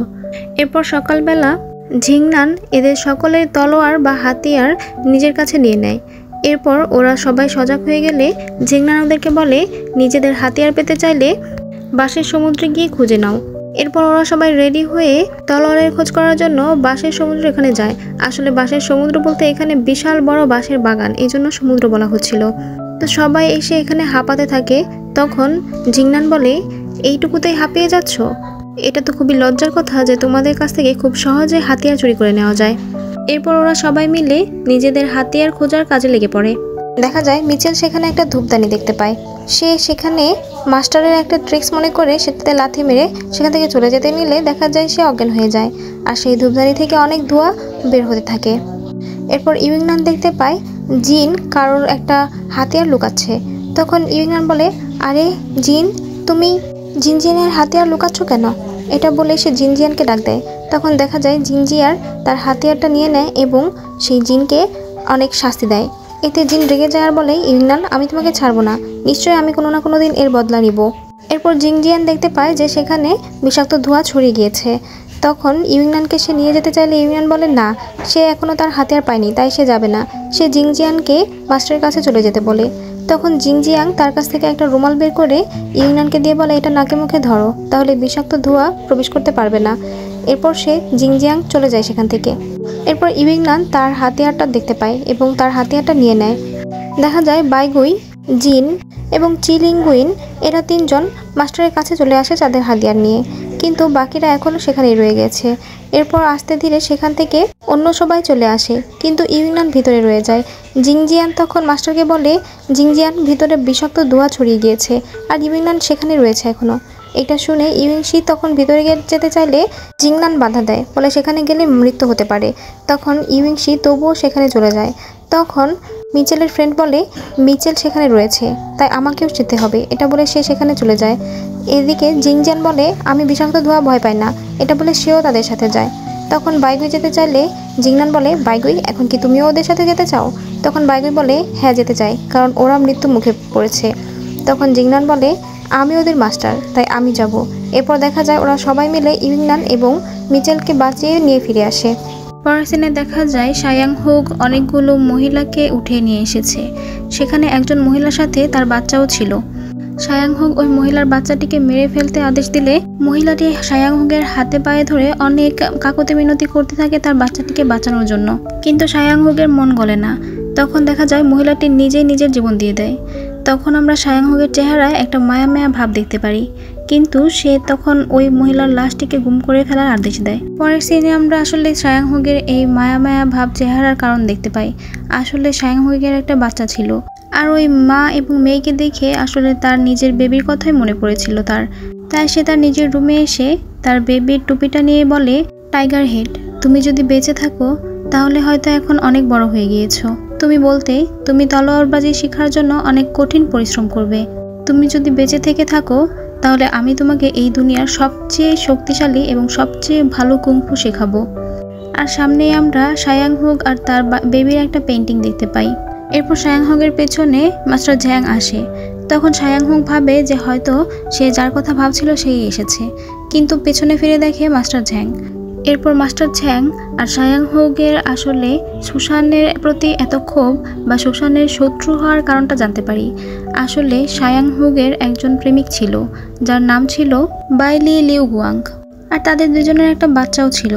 এরপর সকালবেলা ঝিংনান এদের সকলের তলোয়ার বা হাতিয়ার নিজের কাছে নিয়ে নেয়। এরপর ওরা সবাই সজাগ হয়ে গেলে ঝিংনান ওদেরকে বলে, নিজেদের হাতিয়ার পেতে চাইলে বাঁশের সমুদ্রে গিয়ে খুঁজে নাও। এরপর ওরা সবাই রেডি হয়ে তলোয়ারের খোঁজ করার জন্য বাঁশের সমুদ্র এখানে যায়। আসলে বাঁশের সমুদ্র বলতে এখানে বিশাল বড় বাঁশের বাগান, এই জন্য সমুদ্র বলা হচ্ছিল। তো সবাই এসে এখানে হাঁপাতে থাকে। তখন ঝিংনান বলে, এইটুকুতেই হাঁপিয়ে যাচ্ছ? এটা তো খুবই লজ্জার কথা যে তোমাদের কাছ থেকে খুব সহজে হাতিয়ার চুরি করে নেওয়া যায়। এরপর ওরা সবাই মিলে নিজেদের হাতিয়ার খোঁজার কাজে লেগে পড়ে। দেখা যায় মিচেল সেখানে একটা ধূপদানি দেখতে পায়। সে সেখানে মাস্টারের একটা ট্রিক্স মনে করে সেটাতে লাথি মেরে সেখান থেকে চলে যেতে নিলে দেখা যায় সে অজ্ঞান হয়ে যায় আর সেই ধূপদানি থেকে অনেক ধোঁয়া বের হতে থাকে। এরপর ইউইংনান দেখতে পায় জিন কারোর একটা হাতিয়ার লুকাচ্ছে। তখন ইউইংনান বলে, আরে জিন, তুমি জিনজিয়ানের হাতিয়ার লুকাচ্ছ কেন? এটা বলে সে জিনজিয়ানকে ডাক দেয়। তখন দেখা যায় জিনজিয়ার তার হাতিয়ারটা নিয়ে নেয় এবং সেই জিনকে অনেক শাস্তি দেয়। এতে জিন রেগে যায় আর বলে, ইউইংনান, আমি তোমাকে ছাড়বো না, নিশ্চয়ই আমি কোনো না কোনো দিন এর বদলা নিব। এরপর জিনজিয়ান দেখতে পায় যে সেখানে বিষাক্ত ধোঁয়া ছড়িয়ে গিয়েছে। তখন ইউইংনানকে সে নিয়ে যেতে চাইলে ইউইংনান বলে না, সে এখনও তার হাতিয়ার পায়নি, তাই সে যাবে না। সে জিনজিয়ানকে মাস্টারের কাছে চলে যেতে বলে। তখন জিনজিয়াং তার কাছ থেকে একটা রুমাল বের করে ইউইংনানকে দিয়ে বলে, এটা নাকে মুখে ধরো, তাহলে বিষাক্ত ধোঁয়া প্রবেশ করতে পারবে না। এরপর সে জিনজিয়াং চলে যায় সেখান থেকে। এরপর ইউইংনান তার হাতিয়ারটা দেখতে পায় এবং তার হাতিয়ারটা নিয়ে নেয়। দেখা যায় বাইগুই, জিন এবং চিলিংগুইন এরা তিনজন মাস্টারের কাছে চলে আসে তাদের হাতিয়ার নিয়ে, কিন্তু বাকিরা এখনও সেখানেই রয়ে গেছে। এরপর আস্তে ধীরে সেখান থেকে অন্য সবাই চলে আসে, কিন্তু ইউইংনান ভিতরে রয়ে যায়। জিংজিয়ান তখন মাস্টারকে বলে, জিংজিয়ান, ভিতরে বিষাক্ত ধোঁয়া ছড়িয়ে গিয়েছে আর ইউইংনান সেখানে রয়েছে এখনও। এটা শুনে ইউইংশি তখন ভিতরে যেতে চাইলে জিংনান বাধা দেয়, বলে সেখানে গেলে মৃত্যু হতে পারে। তখন ইউইংশি তবুও সেখানে চলে যায়। তখন মিচেলের ফ্রেন্ড বলে, মিচেল সেখানে রয়েছে, তাই আমাকেও যেতে হবে, এটা বলে সে সেখানে চলে যায়। এদিকে জিংজিয়ান বলে, আমি বিষাক্ত ধোঁয়া ভয় পাই না, এটা বলে সেও তাদের সাথে যায়। তখন বাইগুই যেতে চাইলে জিংনান বলে, বাইগুই, এখন কি তুমিও ওদের সাথে যেতে চাও? তখন বাইগুই বলে, হ্যাঁ যেতে চাই, কারণ ওরা মৃত্যু মুখে পড়েছে। তখন জিংনান বলে, আমি ওদের মাস্টার, তাই আমি যাব। এরপর দেখা যায় ওরা সবাই মিলে ইউইংনান এবং মিচেলকে বাঁচিয়ে নিয়ে ফিরে আসে। পরের সিনে দেখা যায় সায়াং হুগ অনেকগুলো মহিলাকে উঠে নিয়ে এসেছে। সেখানে একজন মহিলার সাথে তার বাচ্চাও ছিল। সায়াং হুগ ওই মহিলার বাচ্চাটিকে মেরে ফেলতে আদেশ দিলে মহিলাটি সায়াং হুগের হাতে পায়ে ধরে অনেক কাকুতি মিনতি করতে থাকে তার বাচ্চাটিকে বাঁচানোর জন্য, কিন্তু সায়াং হুগের মন গলে না। তখন দেখা যায় মহিলাটি নিজেই নিজের জীবন দিয়ে দেয়। তখন আমরা সায়াং হুগের চেহারায় একটা মায়া মায়া ভাব দেখতে পারি, কিন্তু সে তখন ওই মহিলার লাশটিকে গুম করে ফেলার আদেশ দেয়। পরের সিনে আমরা আসলে সায়াং হুগের এই মায়া মায়া ভাব চেহারার কারণ দেখতে পাই। আসলে সায়াং হুগের একটা বাচ্চা ছিল, আর ওই মা এবং মেয়েকে দেখে আসলে তার নিজের বেবির কথাই মনে পড়েছিল তাই সে তার নিজের রুমে এসে তার বেবির টুপিটা নিয়ে বলে, টাইগার হেড, তুমি যদি বেঁচে থাকো তাহলে হয়তো এখন অনেক বড় হয়ে গিয়েছো। তুমি বলতে তুমি তলোয়ারবাজি শেখার জন্য অনেক কঠিন পরিশ্রম করবে। তুমি যদি বেঁচে থেকে থাকো তাহলে আমি তোমাকে এই দুনিয়ার সবচেয়ে শক্তিশালী এবং সবচেয়ে ভালো কুংফু শেখাবো। আর সামনেই আমরা সায়াং হুগ আর তার বেবির একটা পেন্টিং দেখতে পাই। এরপর সায়াং হুগের পেছনে মাস্টার ঝ্যাং আসে। তখন সায়াং হুগ ভাবে যে হয়তো সে যার কথা ভাবছিল সেই এসেছে, কিন্তু পেছনে ফিরে দেখে মাস্টার ঝ্যাং। এরপর মাস্টার ঝ্যাং আর সায়াং হুগের আসলে সুশানের প্রতি এত ক্ষোভ বা সুশানের শত্রু হওয়ার কারণটা জানতে পারি। আসলে সায়াং হুগের একজন প্রেমিক ছিল যার নাম ছিল বাইলি লিউ গুয়াং। আর তাদের দুজনের একটা বাচ্চাও ছিল।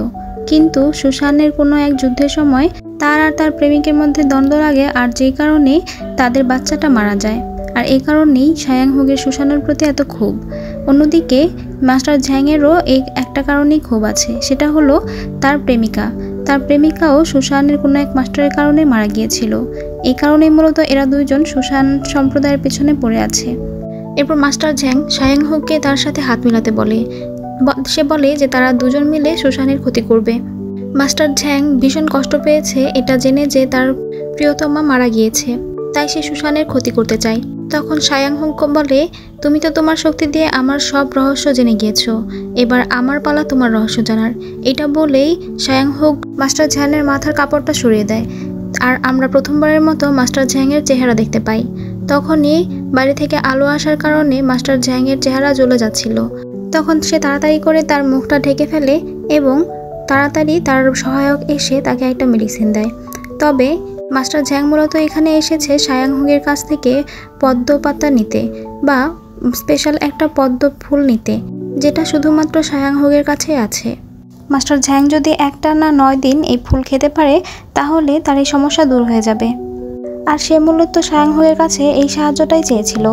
কিন্তু সুশানের কোনো এক যুদ্ধের সময় তার আর তার প্রেমিকের মধ্যে দ্বন্দ্ব লাগে, আর যেই কারণে তাদের বাচ্চাটা মারা যায়। আর এই কারণেই সায়াং হুগের সুশানের প্রতি এত ক্ষোভ। অন্যদিকে মাস্টার ঝ্যাংয়েরও এই একটা কারণেই ক্ষোভ আছে, সেটা হলো তার প্রেমিকাও সুশানের কোনো এক মাস্টারের কারণে মারা গিয়েছিল। এই কারণেই মূলত এরা দুইজন সুশান সম্প্রদায়ের পেছনে পড়ে আছে। এরপর মাস্টার ঝ্যাং সায়াং হুগকে তার সাথে হাত মিলাতে বলে। সে বলে যে তারা দুজন মিলে সুশানের ক্ষতি করবে। মাস্টার ঝ্যাং ভীষণ কষ্ট পেয়েছে এটা জেনে যে তার প্রিয়তমা মারা গিয়েছে, তাই সে সুশানের ক্ষতি করতে চায়। তখন সায়াং হুগ বলে, তুমি তো তোমার শক্তি দিয়ে আমার সব রহস্য জেনে গিয়েছো, এবার আমার পালা তোমার রহস্য জানার। এটা বলেই সায়াং হুগ মাস্টার ঝ্যাংয়ের মাথার কাপড়টা সরিয়ে দেয়, আর আমরা প্রথমবারের মতো মাস্টার ঝ্যাংয়ের চেহারা দেখতে পাই। তখনই বাড়ি থেকে আলো আসার কারণে মাস্টার ঝ্যাংয়ের চেহারা জ্বলে যাচ্ছিল। তখন সে তাড়াতাড়ি করে তার মুখটা ঢেকে ফেলে এবং তাড়াতাড়ি তার সহায়ক এসে তাকে একটা মেডিসিন দেয়। তবে মাস্টার ঝ্যাং মূলত এখানে এসেছে সায়াং হুগের কাছ থেকে পদ্ম পাতা নিতে, বা স্পেশাল একটা পদ্ম ফুল নিতে, যেটা শুধুমাত্র সায়াং হুগের কাছেই আছে। মাস্টার ঝ্যাং যদি একটা না 9 দিন এই ফুল খেতে পারে তাহলে তার এই সমস্যা দূর হয়ে যাবে। আর সে মূলত সায়াং হুগের কাছে এই সাহায্যটাই চেয়েছিল।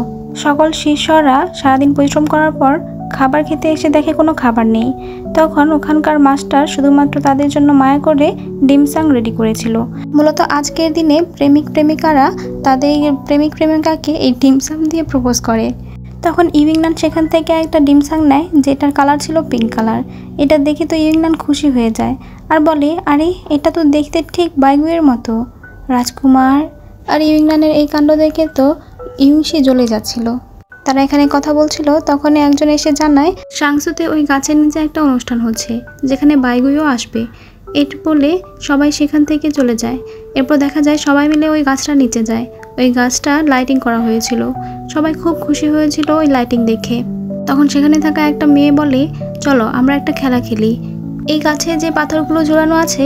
সকল শিষ্যরা সারাদিন পরিশ্রম করার পর খাবার খেতে এসে দেখে কোনো খাবার নেই। তখন ওখানকার মাস্টার শুধুমাত্র তাদের জন্য মায়া করে ডিমসাং রেডি করেছিল। মূলত আজকের দিনে প্রেমিক প্রেমিকারা তাদের প্রেমিক প্রেমিকাকে এই ডিমসাং দিয়ে প্রপোজ করে। তখন ইউইংনান সেখান থেকে একটা ডিমসাং নেয়, যেটার কালার ছিল পিঙ্ক কালার। এটা দেখে তো ইউইংনান খুশি হয়ে যায় আর বলে, আরে এটা তো দেখতে ঠিক বাইগুয়ের মতো রাজকুমার। আর ইউইংনানের এই কাণ্ড দেখে তো ইউংশি জ্বলে যাচ্ছিল। তারা এখানে কথা বলছিল, তখনই একজন এসে জানায় সাংসুতে ওই গাছের নিচে একটা অনুষ্ঠান হচ্ছে, যেখানে বাইগুইও আসবে। এটা বলে সবাই সেখান থেকে চলে যায়। এরপর দেখা যায় সবাই মিলে ওই গাছটার নিচে যায়। ওই গাছটা লাইটিং করা হয়েছিল, সবাই খুব খুশি হয়েছিল ওই লাইটিং দেখে। তখন সেখানে থাকা একটা মেয়ে বলে, চলো আমরা একটা খেলা খেলি। এই গাছে যে পাথরগুলো ঝুলানো আছে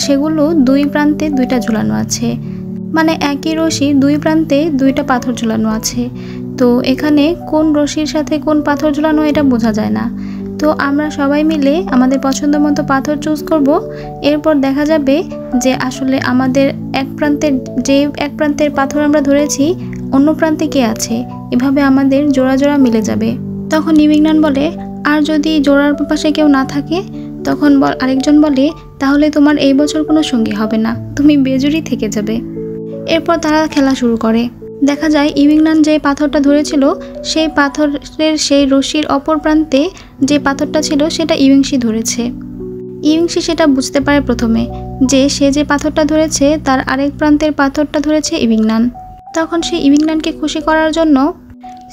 সেগুলো দুই প্রান্তে দুইটা ঝুলানো আছে, মানে একই রশির দুই প্রান্তে দুইটা পাথর ঝুলানো আছে। তো এখানে কোন রশির সাথে কোন পাথর ঝুলানো এটা বোঝা যায় না। তো আমরা সবাই মিলে আমাদের পছন্দ মতো পাথর চুজ করব। এরপর দেখা যাবে যে আসলে আমাদের এক প্রান্তের পাথর আমরা ধরেছি, অন্য প্রান্তে কে আছে। এভাবে আমাদের জোড়া জোড়া মিলে যাবে। তখন ইউইংনান বলে, আর যদি জোড়ার পাশে কেউ না থাকে? তখন আরেকজন বলে, তাহলে তোমার এই বছর কোনো সঙ্গী হবে না, তুমি বেজুরি থেকে যাবে। এরপর তারা খেলা শুরু করে। দেখা যায় ইউইংনান যে পাথরটা ধরেছিল সেই পাথরের সেই রশির অপর প্রান্তে যে পাথরটা ছিল সেটা ইউইংশি ধরেছে। ইউইংশি সেটা বুঝতে পারে প্রথমে যে সে যে পাথরটা ধরেছে তার আরেক প্রান্তের পাথরটা ধরেছে ইউইংনান। তখন সে ইউইংনানকে খুশি করার জন্য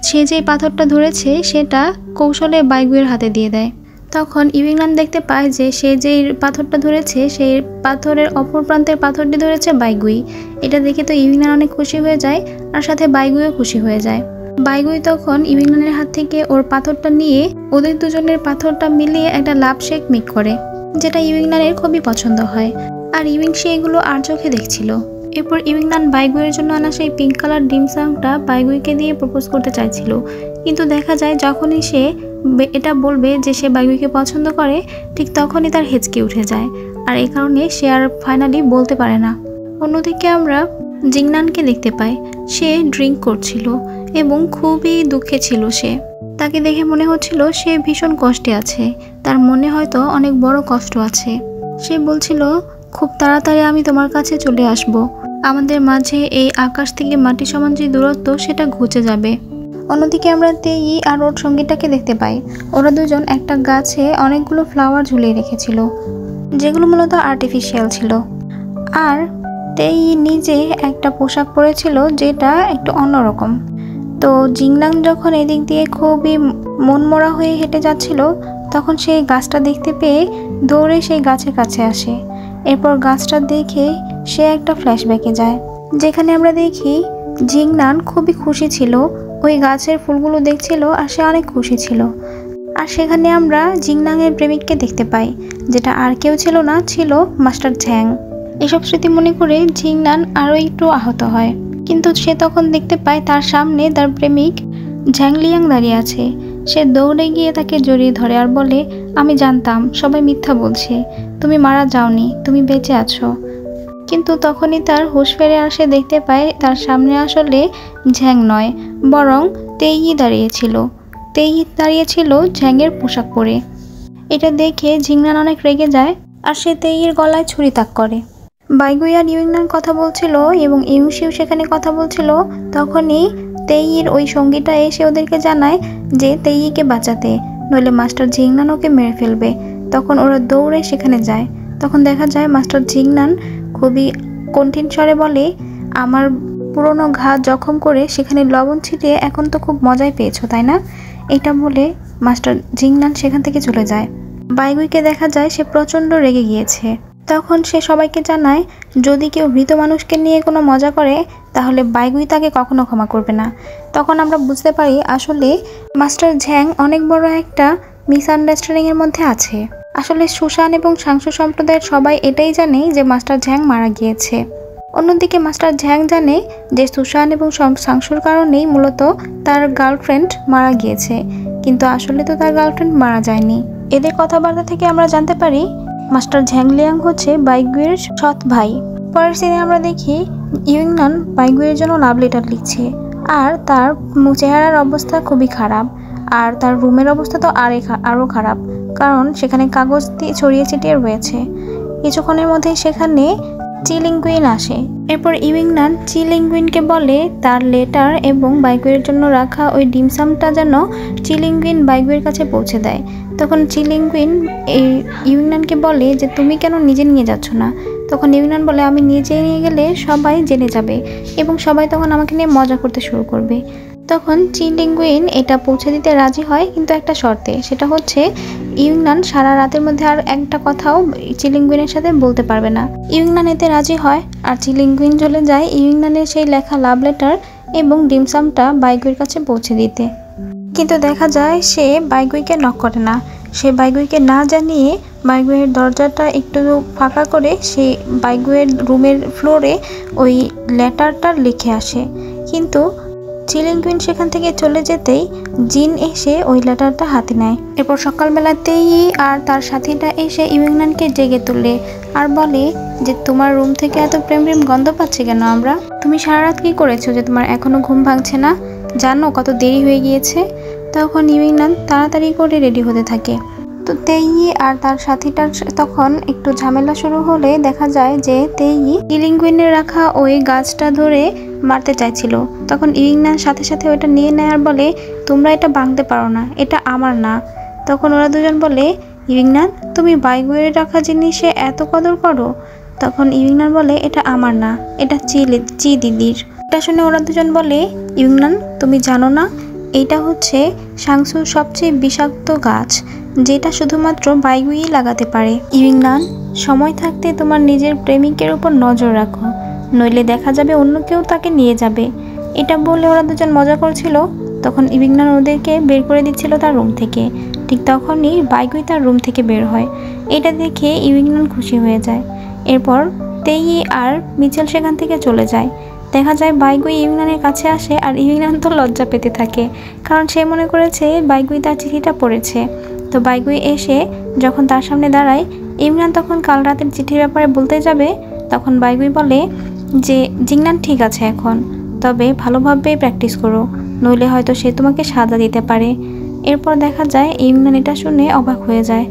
সে যে পাথরটা ধরেছে সেটা কৌশলে বাইগুয়ের হাতে দিয়ে দেয়। তখন ইউইংনান দেখতে পায় যে সে যেই পাথরটা ধরেছে সেই পাথরের অপর প্রান্তের পাথরটি ধরেছে বাইগুই। এটা দেখে তো ইউইংনান অনেক খুশি হয়ে যায়, আর সাথে বাইগুইও খুশি হয়ে যায়। বাইগুই তখন ইউইংনানের হাত থেকে ওর পাথরটা নিয়ে ওদের দুজনের পাথরটা মিলিয়ে একটা লাভ শেক মেক করে, যেটা ইউইংনানের খুবই পছন্দ হয়। আর ইউইংশি এগুলো আর চোখে দেখছিল। এরপর ইউইংনান বাইগুইয়ের জন্য আনা সেই পিঙ্ক কালার ডিমসাংটা বাইগুইকে দিয়ে প্রপোজ করতে চাইছিল, কিন্তু দেখা যায় যখনই সে এটা বলবে যে সে বাইগুইকে পছন্দ করে, ঠিক তখনই তার হেঁচকি উঠে যায়, আর এই কারণে সে আর ফাইনালি বলতে পারে না। অন্যদিকে আমরা জিংনানকে দেখতে পাই। সে ড্রিঙ্ক করছিল এবং খুবই দুঃখে ছিল সে। তাকে দেখে মনে হচ্ছিল সে ভীষণ কষ্টে আছে, তার মনে হয়তো অনেক বড় কষ্ট আছে। সে বলছিল, খুব তাড়াতাড়ি আমি তোমার কাছে চলে আসব, আমাদের মাঝে এই আকাশ থেকে মাটি সমান যে দূরত্ব সেটা ঘুচে যাবে। অন্যদিকে আমরা তেই আর ওর সঙ্গীটাকে দেখতে পাই। ওরা দুজন একটা গাছে অনেকগুলো ফ্লাওয়ার ঝুলিয়ে রেখেছিল, যেগুলো মূলত আর্টিফিশিয়াল ছিল। আর তেই নিজে একটা পোশাক পরেছিল যেটা একটু অন্যরকম। তো জিংনাং যখন এদিক দিয়ে খুবই মনমরা হয়ে হেঁটে যাচ্ছিল, তখন সেই গাছটা দেখতে পেয়ে দৌড়ে সেই গাছের কাছে আসে। এরপর গাছটা দেখে সে একটা ফ্ল্যাশব্যাকে যায়, যেখানে আমরা দেখি জিংনান খুবই খুশি ছিল, ওই গাছের ফুলগুলো দেখছিল আর সে অনেক খুশি ছিল। আর সেখানে আমরা জিংনাংয়ের প্রেমিককে দেখতে পাই, যেটা আর কেউ ছিল না, ছিল মাস্টার ঝ্যাং। এসব স্মৃতি মনে করে জিংনান আরও একটু আহত হয়, কিন্তু সে তখন দেখতে পায় তার সামনে তার প্রেমিক ঝ্যাংলিয়াং দাঁড়িয়ে আছে। সে দৌড়ে গিয়ে তাকে জড়িয়ে ধরে আর বলে, আমি জানতাম সবাই মিথ্যা বলছে, তুমি মারা যাওনি, তুমি বেঁচে আছো। কিন্তু তখনই তার হুঁশ ফিরে আসে, দেখতে পায় তার সামনে আসলে ঝ্যাং নয়, বরং তেইয়ি দাঁড়িয়েছিল। তেইয়ি দাঁড়িয়েছিল ঝ্যাংয়ের পোশাক পরে। এটা দেখে জিংনান অনেক রেগে যায় আর সে তেইয়ির গলায় ছুরি তাক করে। বাইগুই আর ইউইংনান কথা বলছিল এবং ইউংশিও সেখানে কথা বলছিল। তখনই তেইয়ির ওই সঙ্গীটা এসে ওদেরকে জানায় যে তেইয়িকে বাঁচাতে, নইলে মাস্টার জিংনান ওকে মেরে ফেলবে। তখন ওরা দৌড়ে সেখানে যায়। তখন দেখা যায় মাস্টার জিংনান খুবই কঠিন স্বরে বলে, আমার পুরনো ঘা জখম করে সেখানে লবণ ছিটিয়ে এখন তো খুব মজাই পেয়েছো, তাই না? এটা বলে মাস্টার জিংনান সেখান থেকে চলে যায়। বাইগুইকে দেখা যায় সে প্রচণ্ড রেগে গিয়েছে। তখন সে সবাইকে জানায় যদি কেউ মৃত মানুষকে নিয়ে কোনো মজা করে তাহলে বাইগুই তাকে কখনো ক্ষমা করবে না। তখন আমরা বুঝতে পারি আসলে মাস্টার ঝ্যাং অনেক বড় একটা মিসআন্ডারস্ট্যান্ডিংয়ের মধ্যে আছে। আসলে সুশান এবং সাংসু সম্প্রদায়ের সবাই এটাই জানে যে মাস্টার ঝ্যাং মারা গিয়েছে। অন্যদিকে মাস্টার ঝ্যাং জানে যে সুশান এবং সাংসুর কারণেই মূলত তার গার্লফ্রেন্ড মারা গিয়েছে, কিন্তু আসলে তো তার গার্লফ্রেন্ড মারা যায়নি। এদের কথাবার্তা থেকে আমরা জানতে পারি মাস্টার ঝ্যাং লিয়াং হচ্ছে বাইগুইয়ের সৎ ভাই। পরের সিনে আমরা দেখি ইউইংনান বাইগুইয়ের জন্য লাভ লেটার লিখছে আর তার চেহারার অবস্থা খুবই খারাপ, আর তার রুমের অবস্থা তো আরও খারাপ, কারণ সেখানে কাগজ দিয়ে ছড়িয়ে ছিটিয়ে রয়েছে। কিছুক্ষণের মধ্যেই সেখানে চিলিংগুইন আসে। এরপর ইউইংনান চিলিংগুইনকে বলে তার লেটার এবং বাইগুইয়ের জন্য রাখা ওই ডিমসামটা যেন চিলিংগুইন বাইগুইয়ের কাছে পৌঁছে দেয়। তখন চিলিংগুইন এই ইউইংনানকে বলে যে তুমি কেন নিজে নিয়ে যাচ্ছ না? তখন ইউইংনান বলে আমি নিজে নিয়ে গেলে সবাই জেনে যাবে এবং সবাই তখন আমাকে নিয়ে মজা করতে শুরু করবে। তখন চিলিংগুইন এটা পৌঁছে দিতে রাজি হয়, কিন্তু একটা শর্তে, সেটা হচ্ছে ইউইংনান সারা রাতের মধ্যে আর একটা কথাও চিলিংগুইনের সাথে বলতে পারবে না। ইউইংনান এতে রাজি হয় আর চিলিংগুইন চলে যায় ইউইংনানের সেই লেখা লাভ লেটার এবং ডিমসামটা বাইগুইয়ের কাছে পৌঁছে দিতে। কিন্তু দেখা যায় সে বাইগুইকে নক করে না। সে বাইগুইকে না জানিয়ে বাইগুইয়ের দরজাটা একটু ফাঁকা করে সে বাইগুইয়ের রুমের ফ্লোরে ওই লেটারটা লিখে আসে। কিন্তু চিলিংগুইন সেখান থেকে চলে যেতেই জিন এসে ওই লেটারটা হাতে নেয়। এরপর সকালবেলাতেই আর তার সাথীটা এসে ইউইংনানকে জেগে তোলে আর বলে যে তোমার রুম থেকে এত প্রেম প্রেম গন্ধ পাচ্ছে কেন আমরা? তুমি সারা রাত কি করেছো যে তোমার এখনো ঘুম ভাঙছে না? জানো কত দেরি হয়ে গিয়েছে? তখন ইউইংনান তাড়াতাড়ি করে রেডি হতে থাকে। তো তেইয়ি আর তার সাথীটার তখন একটু ঝামেলা শুরু হলে দেখা যায় যে তেইয়ি চিলিংগুইনের রাখা ওই গাছটা ধরে মারতে চাইছিল। তখন ইউইংনান সাথে সাথে ওইটা নিয়ে নেয় আর বলে তোমরা এটা ভাঙতে পারো না, এটা আমার না। তখন ওরা দুজন বলে ইউইংনান তুমি বাইগুইয়ের রাখা জিনিসে এত কদর করো? তখন ইউইংনান বলে এটা আমার না, এটা চি দিদির। এটা শুনে ওরা দুজন বলে ইউইংনান তুমি জানো না এইটা হচ্ছে সাংসুর সবচেয়ে বিষাক্ত গাছ, যেটা শুধুমাত্র বাইগুই লাগাতে পারে। ইউইংনান সময় থাকতে তোমার নিজের প্রেমিকের উপর নজর রাখো, নইলে দেখা যাবে অন্য কেউ তাকে নিয়ে যাবে। এটা বলে ওরা দুজন মজা করছিল। তখন ইউইংনান ওদেরকে বের করে দিচ্ছিল তার রুম থেকে। ঠিক তখনই বাইগুই তার রুম থেকে বের হয়। এটা দেখে ইউইংনান খুশি হয়ে যায়। এরপর তেইয়ি আর মিচেল সেখান থেকে চলে যায়। দেখা যায় বাইগুই ইউইংনানের কাছে আসে আর ইউইংনান তো লজ্জা পেতে থাকে, কারণ সে মনে করেছে বাইগুই তার চিঠিটা পড়েছে। তো বাইগুই এসে যখন তার সামনে দাঁড়ায়, ইউইংনান তখন কাল রাতের চিঠির ব্যাপারে বলতে যাবে। তখন বাইগুই বলে যে জিংনান ঠিক আছে এখন, তবে ভালোভাবে প্র্যাকটিস করো, নইলে হয়তো সে তোমাকে সাজা দিতে পারে। এরপর দেখা যায় ইউইংনান এটা শুনে অবাক হয়ে যায়।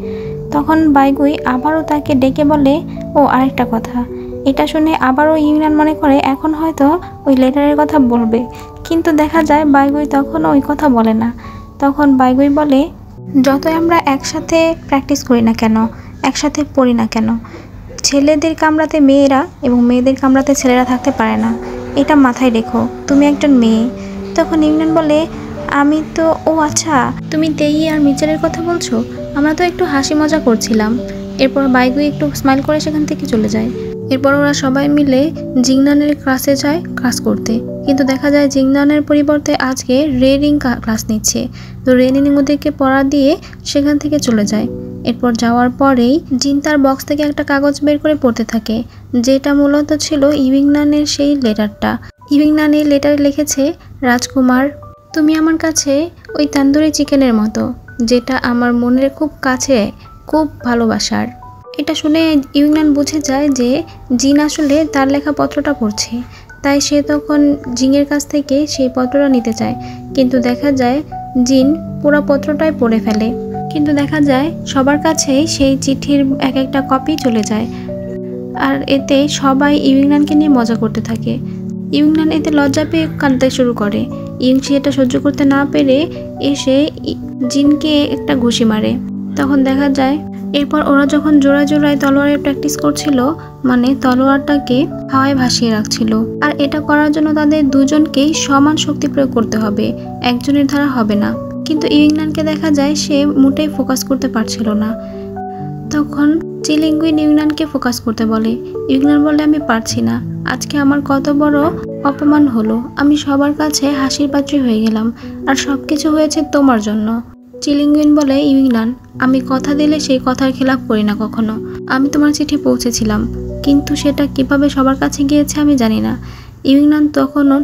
তখন বাইগুই আবারও তাকে ডেকে বলে ও আরেকটা কথা। এটা শুনে আবারও ইউইংনান মনে করে এখন হয়তো ওই লেটারের কথা বলবে, কিন্তু দেখা যায় বাইগুই তখন ওই কথা বলে না। তখন বাইগুই বলে যতই আমরা একসাথে প্র্যাকটিস করি না কেন, একসাথে পড়ি না কেন, ছেলেদের কামরাতে মেয়েরা এবং মেয়েদের কামরাতে ছেলেরা থাকতে পারে না, এটা মাথায় রেখো, তুমি একজন মেয়ে। তখন ইউইংনান বলে আমি তো, ও আচ্ছা তুমি তেইয়ি আর মিচেলের কথা বলছো, আমরা তো একটু হাসি মজা করছিলাম। এরপর বাইগুই একটু স্মাইল করে সেখান থেকে চলে যায়। এরপর ওরা সবাই মিলে জিংনানের ক্লাসে যায় ক্লাস করতে, কিন্তু দেখা যায় জিংনানের পরিবর্তে আজকে রেরিং ক্লাস নিচ্ছে। তো রেরিং ওদেরকে পড়া দিয়ে সেখান থেকে চলে যায়। এরপর যাওয়ার পরেই জিন তার বক্স থেকে একটা কাগজ বের করে পড়তে থাকে, যেটা মূলত ছিল ইউইংনানের সেই লেটারটা। ইউইংনান এই লেটারে লিখেছে রাজকুমার তুমি আমার কাছে ওই তান্দুরি চিকেনের মতো, যেটা আমার মনের খুব কাছে, খুব ভালোবাসার। এটা শুনে ইউংনান বুঝে যায় যে জিন আসলে তার লেখা পত্রটা পড়ছে, তাই সে তখন জিনের কাছ থেকে সেই পত্রটা নিতে চায়, কিন্তু দেখা যায় জিন পুরো পত্রটাই পড়ে ফেলে। কিন্তু দেখা যায় সবার কাছেই সেই চিঠির এক একটা কপি চলে যায়, আর এতে সবাই ইউংনানকে নিয়ে মজা করতে থাকে। ইউংনান এতে লজ্জা পেয়ে কাঁদতে শুরু করে। ইউংশি এটা সহ্য করতে না পেরে এসে জিনকে একটা ঘুষি মারে। তখন দেখা যায় এরপর ওরা যখন জোড়ায় জোড়ায় তলোয়ারের প্র্যাকটিস করছিল, মানে তলোয়ারটাকে হাওয়ায় ভাসিয়ে রাখছিল, আর এটা করার জন্য তাদের দুজনকেই সমান শক্তি প্রয়োগ করতে হবে, একজনের দ্বারা হবে না। কিন্তু ইউংনানকে দেখা যায় সে মোটেই ফোকাস করতে পারছিল না। তখন চিলিঙ্গুইন ইউংনানকে ফোকাস করতে বলে। ইউংনান বলে, আমি পারছি না, আজকে আমার কত বড় অপমান হলো, আমি সবার কাছে হাসির পাত্রী হয়ে গেলাম, আর সবকিছু হয়েছে তোমার জন্য। চিলিঙ্গুইন বলে, ইউংনান, আমি কথা দিলে সেই কথার খেলাপ করি না কখনো। আমি তোমার চিঠি পৌঁছেছিলাম, কিন্তু সেটা কিভাবে সবার কাছে গিয়েছে আমি জানি না। ইউংনান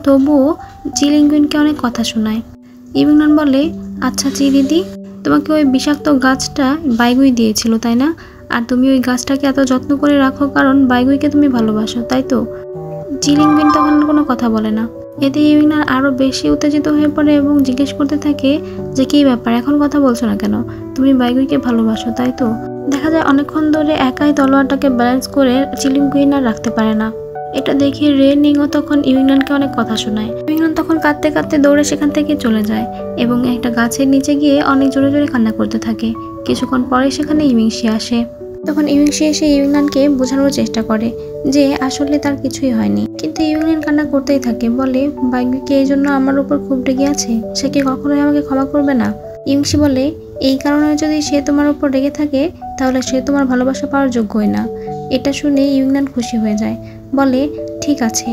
তবুও চিলিঙ্গুইনকে অনেক কথা শোনায়। ইউংনান বলে, আচ্ছা দিদি, তোমাকে ওই বিষাক্ত গাছটা বাইগুই দিয়েছিল তাই না? আর তুমি ওই গাছটাকে এত যত্ন করে রাখো কারণ বাইগুইকে তুমি ভালোবাসো, তাই তো? চিলিঙ্গুইন তখন কোনো কথা বলে না। এতে ইউংনান আরো বেশি উত্তেজিত হয়ে পড়ে এবং জিজ্ঞেস করতে থাকে যে কী ব্যাপার, এখন কথা বলছো না কেন? তুমি বাইগুইকে ভালোবাসো, তাই তো? দেখা যায় অনেকক্ষণ ধরে একাই তলোয়ারটাকে ব্যালেন্স করে চিলিঙ্গুইন আর রাখতে পারে না। এটা দেখে রে নিংও তখন ইউংনানকে অনেক কথা শোনায়। ইউংনান তখন কাঁদতে কাঁদতে দৌড়ে সেখান থেকে চলে যায় এবং একটা গাছের নিচে গিয়ে অনেক জোরে জোরে কান্না করতে থাকে। কিছুক্ষণ পরে সেখানে ইউংশি আসে। তখন ইউংশি এসে ইউংনানকে বোঝানোর চেষ্টা করে যে আসলে তার কিছুই হয়নি, কিন্তু ইউংনান কান্না করতেই থাকে, বলে বাইগুইকে এই জন্য আমার উপর খুব রেগে আছে, সে কি কখনোই আমাকে ক্ষমা করবে না? ইউংশি বলে, এই কারণে যদি সে তোমার উপর রেগে থাকে তাহলে সে তোমার ভালোবাসা পাওয়ার যোগ্যই না। এটা শুনে ইউংনান খুশি হয়ে যায়, বলে ঠিক আছে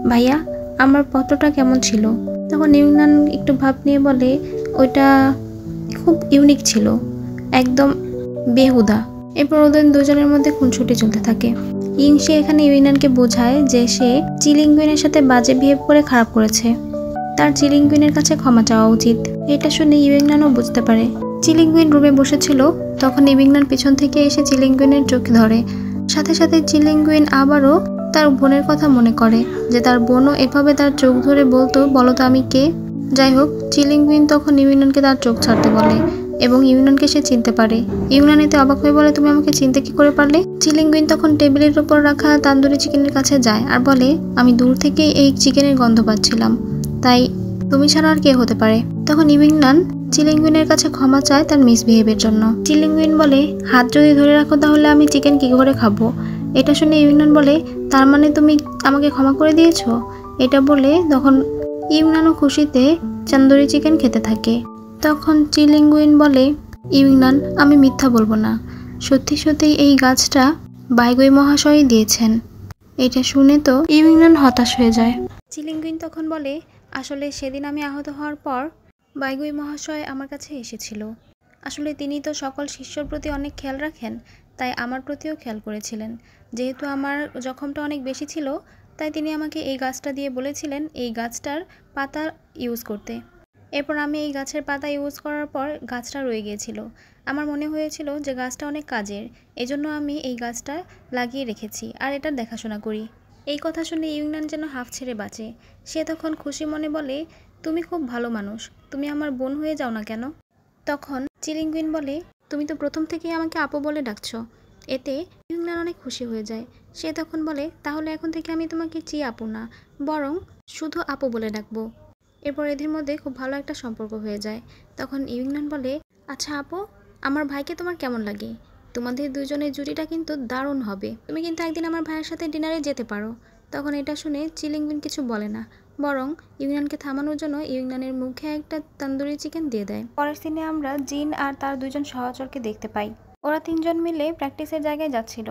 ভাইয়া, আমার পত্রটা কেমন ছিল? তখন ইউংনান একটু ভাব নিয়ে বলে, ওইটা খুব ইউনিক ছিল, একদম বেহুদা। এরপর ওদের দুজনের মধ্যে খুনসুটি চলতে থাকে। ইউংশি এখানে ইউংনানকে বোঝায় যে সে চিলিঙ্গুইনের সাথে বাজে বিহেভ করে খারাপ করেছে, তার চিলিঙ্গুইনের কাছে ক্ষমা চাওয়া উচিত। এটা শুনে ইউংনানও বুঝতে পারে। চিলিঙ্গুইন রুমে বসেছিল, তখন ইউংনান পিছন থেকে এসে চিলিঙ্গুইনের চোখ ধরে। সাথে সাথে চিলিঙ্গুইন আবারও তার বোনের কথা মনে করে যে তার বোনও এভাবে তার চোখ ধরে বলতো, বলো তো আমি কে? যাই হোক, চিলিঙ্গুইন তখন ইউংনানকে তার চোখ ছাড়তে বলে এবং ইউংনানকে সে চিনতে পারে। ইউংনান এতে অবাক হয়ে বলে, তুমি আমাকে চিনতে কি করে পারলে? চিলিঙ্গুইন তখন টেবিলের উপর রাখা তান্দুরি চিকেনের কাছে যায় আর বলে, আমি দূর থেকেই এই চিকেনের গন্ধ পাচ্ছিলাম, তাই তুমি ছাড়া আর কে হতে পারে? তখন ইউংনান চিলিঙ্গুইনের কাছে ক্ষমা চায় তার মিসবিহেভের জন্য। চিলিঙ্গুইন বলে, হাত যদি ধরে রাখো তাহলে আমি চিকেন কি করে খাবো? এটা শুনে ইউংনান বলে, তার মানে তুমি আমাকে ক্ষমা করে দিয়েছো? এটা বলে তখন ইউংনানও খুশিতে তান্দুরি চিকেন খেতে থাকে। তখন চিলিঙ্গুইন বলে, ইউংনান, আমি মিথ্যা বলবো না, সত্যি সত্যি এই গাছটা বাইগুই মহাশয়ই দিয়েছেন। এটা শুনে তো ইউংনান হতাশ হয়ে যায়। চিলিঙ্গুইন তখন বলে, আসলে সেদিন আমি আহত হওয়ার পর বাইগুই মহাশয় আমার কাছে এসেছিল। আসলে তিনি তো সকল শিষ্যর প্রতি অনেক খেয়াল রাখেন, তাই আমার প্রতিও খেয়াল করেছিলেন। যেহেতু আমার জখমটা অনেক বেশি ছিল, তাই তিনি আমাকে এই গাছটা দিয়ে বলেছিলেন এই গাছটার পাতা ইউজ করতে। এরপর আমি এই গাছের পাতা ইউজ করার পর গাছটা রয়ে গিয়েছিল। আমার মনে হয়েছিল যে গাছটা অনেক কাজের, এজন্য আমি এই গাছটা লাগিয়ে রেখেছি আর এটার দেখাশোনা করি। এই কথা শুনে ইউংনান যেন হাঁফ ছেড়ে বাঁচে। সে তখন খুশি মনে বলে, তুমি খুব ভালো মানুষ, তুমি আমার বোন হয়ে যাও না কেন? তখন চিলিঙ্গুইন বলে, তুমি তো প্রথম থেকেই আমাকে আপু বলে ডাকছো। এতে ইউংনান অনেক খুশি হয়ে যায়। সে তখন বলে, তাহলে এখন থেকে আমি তোমাকে চি আপু না, বরং শুধু আপু বলে ডাকবো। এরপর এদের মধ্যে খুব ভালো একটা সম্পর্ক হয়ে যায়। তখন ইউংনান বলে, আচ্ছা আপু, আমার ভাইকে তোমার কেমন লাগে? তোমাদের দুজনের জুটিটা কিন্তু দারুণ হবে, তুমি কিন্তু একদিন আমার ভাইয়ের সাথে ডিনারে যেতে পারো। তখন এটা শুনে চিলিঙ্গুইন কিছু বলে না, বরং ইউংনানকে থামানোর জন্য ইউংনানের মুখে একটা তন্দুরি চিকেন দিয়ে দেয়। পরের দিনে আমরা জিন আর তার দুজন সহচরকে দেখতে পাই। ওরা তিনজন মিলে প্র্যাকটিসের জায়গায় যাচ্ছিল,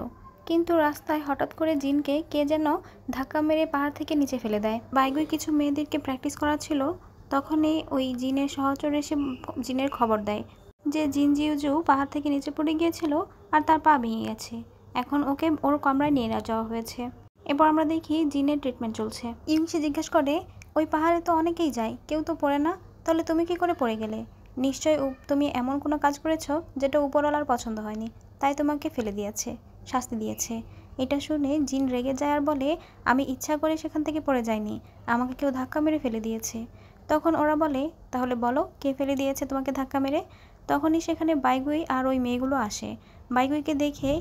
কিন্তু রাস্তায় হঠাৎ করে জিনকে কে যেন ধাক্কা মেরে পাহাড় থেকে নিচে ফেলে দেয়। বাইগুই কিছু মেয়েদেরকে প্র্যাকটিস করাচ্ছিল, তখনই ওই জিনের সহচর এসে জিনের খবর দেয় যে জিন জিউজু পাহাড় থেকে নিচে পড়ে গিয়েছিল আর তার পা ভেঙে গেছে, এখন ওকে ওর কামরায় নিয়ে যাওয়া হয়েছে। এরপর আমরা দেখি জিনের ট্রিটমেন্ট চলছে। ইউংশি জিজ্ঞেস করে, ওই পাহাড়ে তো অনেকেই যায়, কেউ তো পড়ে না, তাহলে তুমি কি করে পড়ে গেলে? নিশ্চয়ই তুমি এমন কোনো কাজ করেছো যেটা উপরওয়ালার পছন্দ হয়নি, তাই তোমাকে ফেলে দিয়েছে, শাস্তি দিয়েছে। এটা শুনে জিন রেগে যায় আর বলে, আমি ইচ্ছা করে সেখান থেকে পড়ে যাইনি, আমাকে কেউ ধাক্কা মেরে ফেলে দিয়েছে। তখন ওরা বলে, তাহলে বলো কে ফেলে দিয়েছে তোমাকে ধাক্কা মেরে। তখনই সেখানে বাইগুই আর ওই মেয়েগুলো আসে। বাইগুইকে দেখে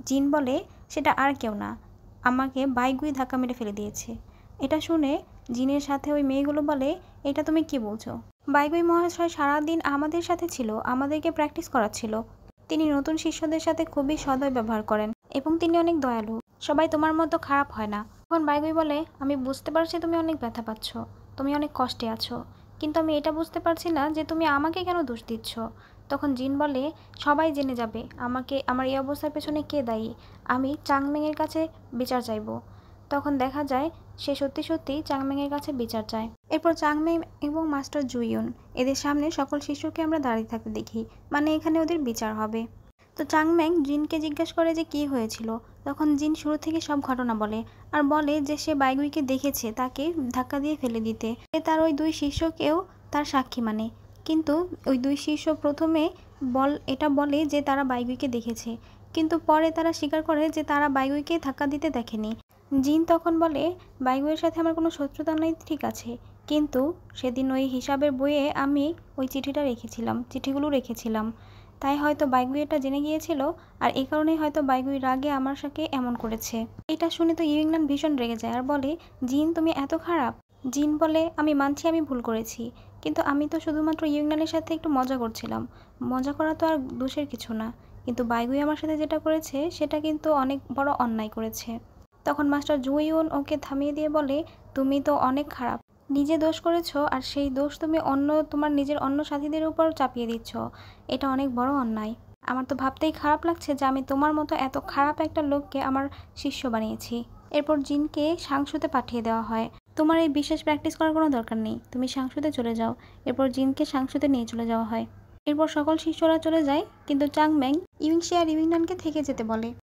জিন বলে, সেটা আর কেউ না, আমাকে বাইগুই ধাক্কা মেরে ফেলে দিয়েছে। এটা শুনে জিনের সাথে ওই মেয়েগুলো বলে, এটা তুমি কি বলছো? বাইগুই মহাশয় সারাদিন আমাদের সাথে ছিল, আমাদেরকে প্র্যাকটিস করাচ্ছিল। তিনি নতুন শিষ্যদের সাথে খুবই সদয় ব্যবহার করেন এবং তিনি অনেক দয়ালু, সবাই তোমার মতো খারাপ হয় না। তখন বাইগুই বলে, আমি বুঝতে পারছি তুমি অনেক ব্যথা পাচ্ছ, তুমি অনেক কষ্টে আছো, কিন্তু আমি এটা বুঝতে পারছি না যে তুমি আমাকে কেন দোষ দিচ্ছ। তখন জিন বলে, সবাই জেনে যাবে আমার এই অবস্থার পেছনে কে দায়ী, আমি চাংমেংয়ের কাছে বিচার চাইব। তখন দেখা যায় সে সত্যি সত্যি চাংমেংয়ের কাছে বিচার চায়। এরপর চাংমেং এবং মাস্টার জুইয়ুন এদের সামনে সকল শিশুকে আমরা দাঁড়িয়ে থাকতে দেখি, মানে এখানে ওদের বিচার হবে। তো চাংমেং জিনকে জিজ্ঞাসা করে যে কী হয়েছিল। তখন জিন শুরু থেকে সব ঘটনা বলে আর বলে যে সে বাইগুইকে দেখেছে তাকে ধাক্কা দিয়ে ফেলে দিতে। তার ওই দুই শিষ্যকেও তার সাক্ষী মানে, কিন্তু ওই দুই শিষ্য প্রথমে এটা বলে যে তারা বাইগুইকে দেখেছে, কিন্তু পরে তারা স্বীকার করে যে তারা বাইগুইকে ধাক্কা দিতে দেখেনি। জিন তখন বলে, বাইগুইয়ের সাথে আমার কোনো শত্রুতা নেই, ঠিক আছে, কিন্তু সেদিন ওই হিসাবের বইয়ে আমি ওই চিঠিগুলো রেখেছিলাম, তাই হয়তো বাইগুই এটা জেনে গিয়েছিল, আর এই কারণেই হয়তো বাইগুই রাগে আমার সাথে এমন করেছে। এটা শুনে তো ইউইংনান ভীষণ রেগে যায় আর বলে, জিন তুমি এত খারাপ। জিন বলে, আমি মানছি আমি ভুল করেছি, কিন্তু আমি তো শুধুমাত্র ইউইংনানের সাথে একটু মজা করছিলাম, মজা করা তো আর দোষের কিছু না, কিন্তু বাইগুই আমার সাথে যেটা করেছে সেটা কিন্তু অনেক বড় অন্যায় করেছে। তখন মাস্টার জুইয়ুন ওকে থামিয়ে দিয়ে বলে, তুমি তো অনেক খারাপ, নিজে দোষ করেছো আর সেই দোষ তুমি তোমার নিজের অন্য সাথীদের উপর চাপিয়ে দিচ্ছ, এটা অনেক বড় অন্যায়। আমার তো ভাবতেই খারাপ লাগছে যে আমি তোমার মতো এত খারাপ একটা লোককে আমার শিষ্য বানিয়েছি। এরপর জিনকে সাংসুতে পাঠিয়ে দেওয়া হয়। তোমার এই বিশেষ প্র্যাকটিস করার কোনো দরকার নেই, তুমি সাংসুতে চলে যাও। এরপর জিনকে সাংসুতে নিয়ে চলে যাওয়া হয়। এরপর সকল শিষ্যরা চলে যায়, কিন্তু চাংমেং ইউইংশি আর ইউইংনানকে থেকে যেতে বলে।